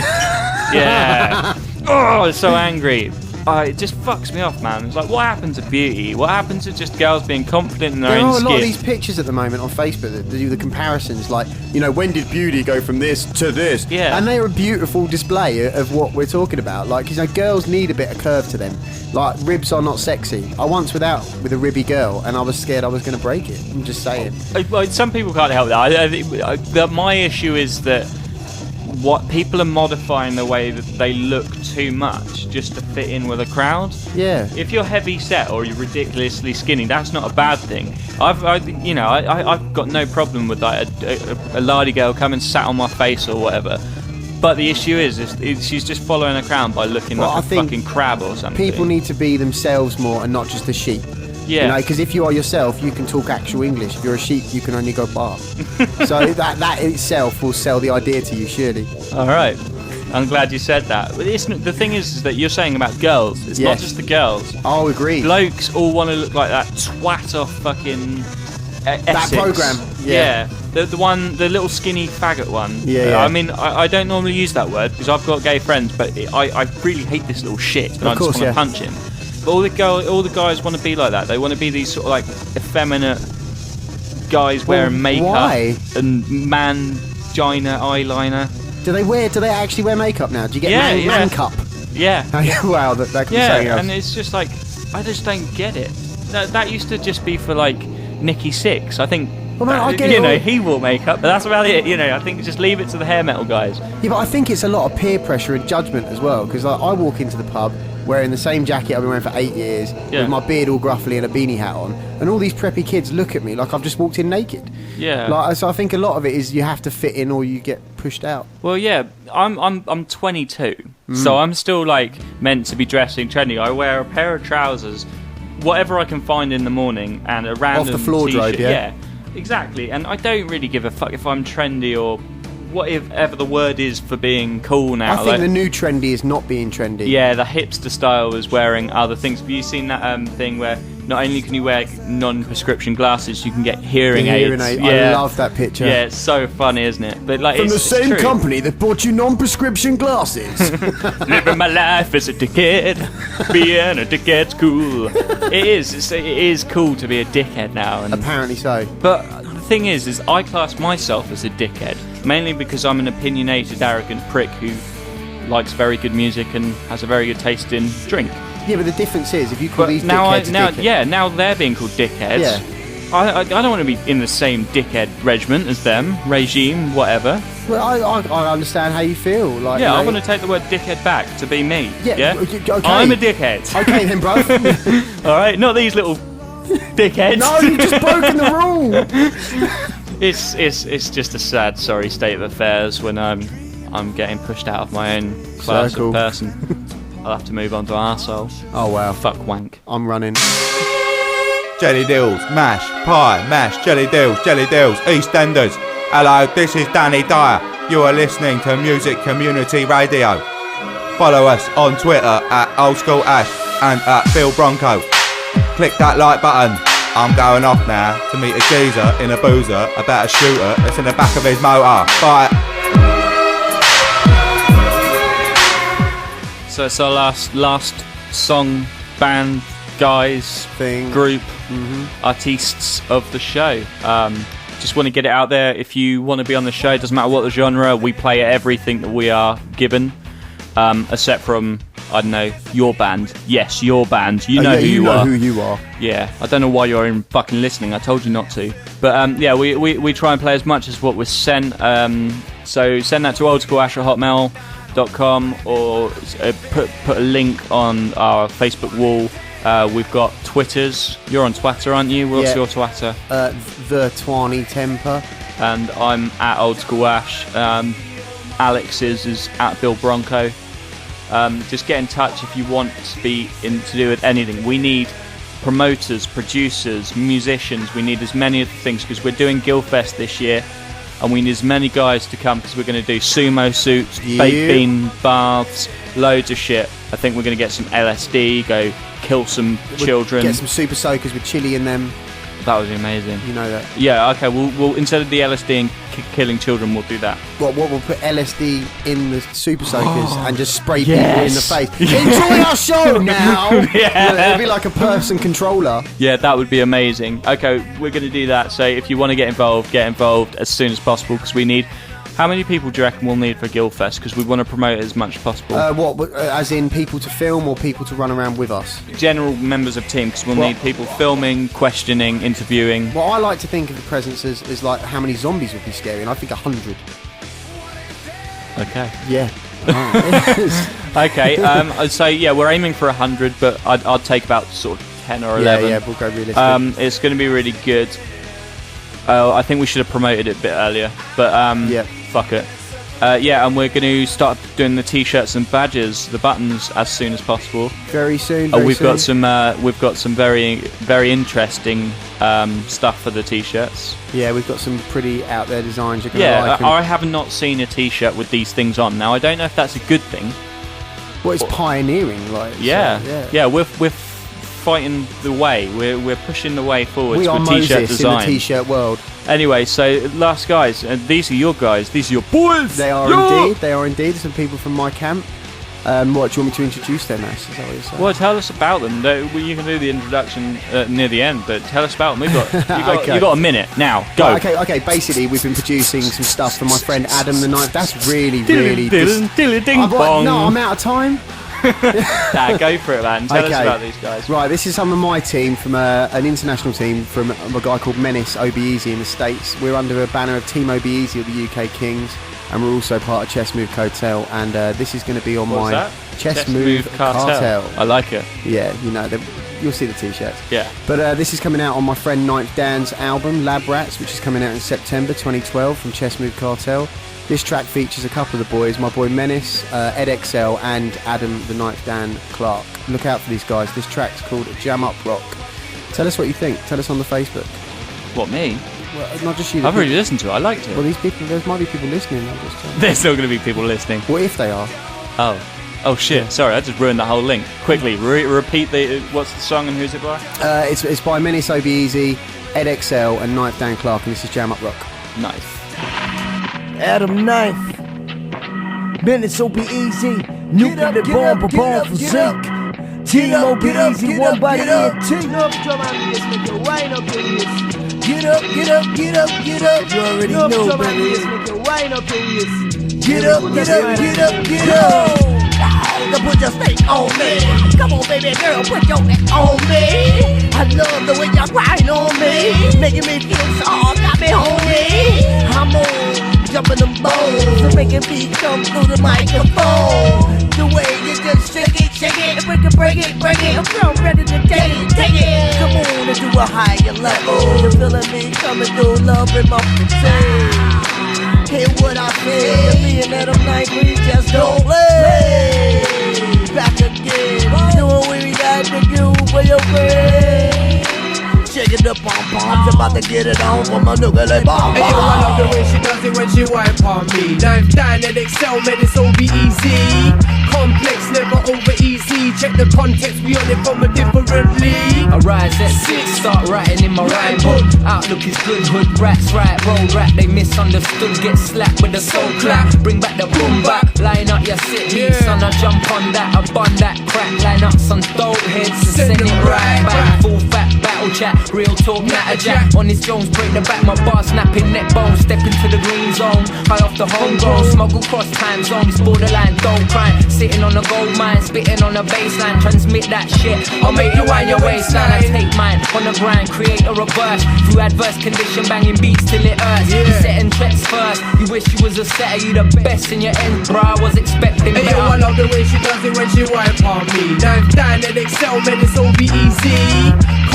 Yeah. Oh, I'm so angry. It just fucks me off, man. It's like, what happened to beauty? What happened to just girls being confident in their There own are a skin? lot of these pictures at the moment on Facebook that do the comparisons, like, when did beauty go from this to this? Yeah. And they're a beautiful display of what we're talking about. Like, girls need a bit of curve to them. Like, ribs are not sexy. I once went out with a ribby girl and I was scared I was going to break it. I'm just saying. Well, some people can't help that. I think my issue is that what people are modifying the way that they look too much just to fit in with a crowd. Yeah. If you're heavy set or you're ridiculously skinny, that's not a bad thing. I've got no problem with like a lardy girl coming sat on my face or whatever. But the issue is she's just following a crowd by looking Well, I like a think fucking crab or something. People need to be themselves more and not just a sheep. Yeah. Because if you are yourself, you can talk actual English. If you're a sheep, you can only go bark. So that itself will sell the idea to you, surely. All right. I'm glad you said that. But the thing is that you're saying about girls. It's not Yes. just the girls. I'll agree. Blokes all want to look like that twat off fucking Essex. programme, yeah. The little skinny faggot one. Yeah. I mean, I don't normally use that word because I've got gay friends, but I really hate this little shit, and I Of course, just want to yeah. punch him. But all the guys want to be like that. They want to be these sort of like effeminate guys wearing makeup why? and mangina eyeliner. Do they actually wear makeup now? Do you get Yeah, man cup? Yeah. Wow, that could be Yeah, something else. and it's just like, I just don't get it. That used to just be for like Nicky Six. I think, Well, man, I get it all. he wore makeup, but that's about it. I think just leave it to the hair metal guys. Yeah, but I think it's a lot of peer pressure and judgment as well. Because I walk into the pub wearing the same jacket I've been wearing for 8 years, Yeah. with my beard all gruffly and a beanie hat on, and all these preppy kids look at me like I've just walked in naked. Yeah. So I think a lot of it is you have to fit in or you get pushed out. Well, yeah, I'm 22, Mm. so I'm still like meant to be dressing trendy. I wear a pair of trousers, whatever I can find in the morning, and a random Off the floor t-shirt. drive, yeah? Exactly. And I don't really give a fuck if I'm trendy or whatever the word is for being cool now. I think like, the new trendy is not being trendy. yeah, the hipster style is wearing other things. Have you seen that thing where not only can you wear non-prescription glasses, you can get hearing aids. I love that picture. Yeah, it's so funny, isn't it? But like, From it's the same true. company that bought you non-prescription glasses. Living my life as a dickhead, being a dickhead's cool. It is cool to be a dickhead now. And apparently so. But the thing is I class myself as a dickhead mainly because I'm an opinionated, arrogant prick who likes very good music and has a very good taste in drink. Yeah, but the difference is if you call these now dickheads a dickhead. now they're being called dickheads. Yeah. I don't want to be in the same dickhead regiment as them, regime, whatever. Well, I understand how you feel. Like, Yeah, you I know, want to take the word dickhead back to be me. Yeah, okay. I'm a dickhead. Okay then, bro. All right, not these little dickheads. No, you've just broken the rule. It's just a sad, sorry state of affairs when I'm getting pushed out of my own class Circle. of person. I'll have to move on to arsehole. Oh wow. Fuck wank. I'm running. Jelly Deals, mash, pie, mash, Jelly Deals, EastEnders. Hello, this is Danny Dyer. You are listening to Music Community Radio. Follow us on Twitter at Old School Ash and at Bill Bronco. Click that like button. I'm going off now to meet a geezer in a boozer about a shooter that's in the back of his motor. Bye. So it's our last song, band, guys, group, artists of the show. Just want to get it out there. If you want to be on the show, it doesn't matter what the genre, we play everything that we are given, except from, I don't know, your band. Yes, your band. You know who you are. Yeah, I don't know why you're even fucking listening. I told you not to. But yeah, we try and play as much as what was sent. So send that to oldschoolash@hotmail.com or put a link on our Facebook wall. We've got Twitters. You're on Twitter, aren't you? What's your Twitter? The Twani Temper. And I'm at oldschoolash. Alex is at Bill Bronco. Just get in touch if you want to be to do with anything. We need promoters, producers, musicians. We need as many of the things because we're doing Guildfest this year. And we need as many guys to come because we're going to do sumo suits, baked bean baths, loads of shit. I think we're going to get some LSD, go kill some children. Get some super soakers with chili in them. That would be amazing. You know that. Yeah, okay, we'll instead of the LSD and killing children, we'll do that. What we'll put LSD in the super soakers and just spray people in the face. Enjoy our show now! It'll be like a person controller. Yeah, that would be amazing. Okay, we're going to do that. So if you want to get involved as soon as possible because we need... How many people do you reckon we'll need for Guildfest? Because we want to promote it as much as possible. As in people to film or people to run around with us? General members of team, because we'll need people filming, questioning, interviewing. Well, I like to think of the presence as like how many zombies would be scary, and I think 100. Okay. Yeah. Okay, so yeah, we're aiming for 100, but I'd take about sort of 10 or 11. Yeah, we'll go realistic. It's going to be really good. I think we should have promoted it a bit earlier, but fuck it. And we're going to start doing the t-shirts and badges, the buttons, as soon as possible. Very soon. We've got some very very interesting stuff for the t-shirts. Yeah, we've got some pretty out there designs you're going to like. I have not seen a t-shirt with these things on. Now I don't know if that's a good thing. Well, it's pioneering, like. Yeah, we're fighting the way. We're pushing the way forward to a t-shirt design. In the t-shirt world. Anyway, so last guys, these are your guys. These are your boys. They are indeed. Some people from my camp. What do you want me to introduce them as? Is that what you're saying? Well, tell us about them. You can do the introduction near the end, but tell us about them. You got a minute now. Go. Okay. Basically, we've been producing some stuff for my friend Adam the Ninth. That's really. I'm out of time. Nah, go for it, man. Tell us about these guys. Right, this is some of my team from an international team from a guy called Menace Obiezi in the States. We're under a banner of Team Obiezi of the UK Kings, and we're also part of Chess Move Cartel. And this is going to be on my Chess Move Cartel. I like it. Yeah, you know, you'll see the t-shirts. Yeah. But this is coming out on my friend Ninth Dan's album Lab Rats, which is coming out in September 2012 from Chess Move Cartel. This track features a couple of the boys, my boy Menace, Ed XL and Adam the Ninth Dan Clark. Look out for these guys. This track's called Jam Up Rock. Tell us what you think. Tell us on the Facebook. What, me? Well, not just you. I've already listened to it. I liked it. Well, these people, there might be people listening. There's still going to be people listening. What if they are? Oh. Oh shit! Sorry, I just ruined the whole link. Quickly, repeat what's the song and who's it by? It's by Mini So Be Easy, Ed XL, and Knife Dan Clark, and this is Jam Up Rock. Nice. Adam Knife, Minutes So Be Easy, Nuclear Bomb, Bomb Physique. T-Mo Be Easy, one by ENT. Get up, get up, get up, get up. You already know, baby. Get up, get up, get up, get up. Put your stick on me. Come on, baby girl, put your neck on me. I love the way you grind on me, making me feel so, got me homie. I'm on, jumping them bones, and making me come through the microphone. The way you just shake it, break it. I'm ready to take it. Come on and do a higher level. You're feeling me coming through, love in my fatigue. Hear what I say, me and Adam Knife, we just don't play. Back again, doing what we got to do for your friend. Shaking the pom-poms, about to get it on for my nuclear bomb. Hey, yo, I love the way she does it when she wipe on me. Knife Dan and Excel, man, it's all be easy. Complex, never over easy. Check the context, we on it from a different league. I rise at 6, start writing in my rhyme book. Outlook is good, hood rats, right, road rap. They misunderstood, get slapped with a soul clap. Bring back the boom back, line up your city. Son, I jump on that, I bun that crack. Line up some dope heads and send it right back. Full fat battle chat, real talk, natter jack. On his Jones, break the back, my bar snapping neck bone. Step into the green zone, high off the homegrown. Smuggle cross time zone, it's borderline, don't crime. Sitting on a gold mine, spitting on a baseline. Transmit that shit, I'll make you wind your waistline. I take mine on the grind, create a reverse. Through adverse condition, banging beats till it hurts. You setting tracks first, you wish you was a setter. You the best in your end, bro, I was expecting better. Hey, yo, I love the way she does it when she wipe on me. Knife Dan and Excel, man, it's all be easy.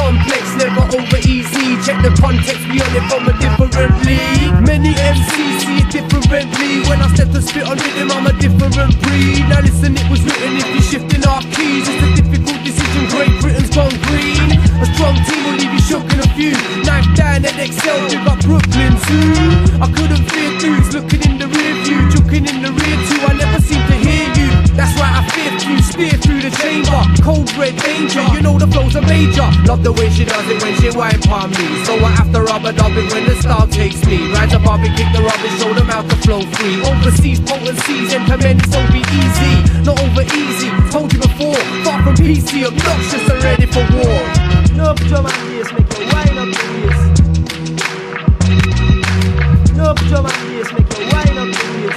Complex, never over easy. Check the context, we on it from a different league. Many MCs see it differently. When I step to spit on rhythm, I'm a different breed. Now listen, it was written if you're shifting our keys. It's a difficult decision, Great Britain's gone green. A strong team will leave you shook in a few. Knife Dan and Excel, big up Brooklyn Zoo. I couldn't fear dudes looking in the rear view, joking in the rear too. I never seem to hear you. That's right, I fear you. Steer through the chamber, cold red danger. You know the flows are major. Love the way she does it when she wipe on me. So I have to rubber dub it when the style takes me. Ride the bobby, kick the rubbish, show them how to flow free. Overseas potencies, implement it so be easy. Not over easy, told you before. Far from PC, obnoxious and ready for war. No drum and bass, make you wind up the bass. No drum and bass, make you wind up the bass.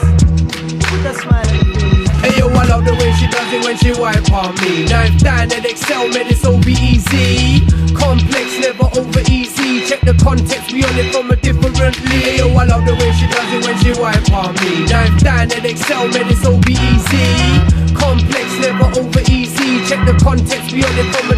Put a smile on your face. Hey yo, I love the way she does it when she wipe on me. Knife Dan and Excel, man, it's all be easy. Complex, never over easy. Check the context, we on it from a different league. Hey yo, I love the way she does it when she wipe on me. Knife Dan and Excel, man, it's all be easy. Complex, never over easy. Check the context, we on it from a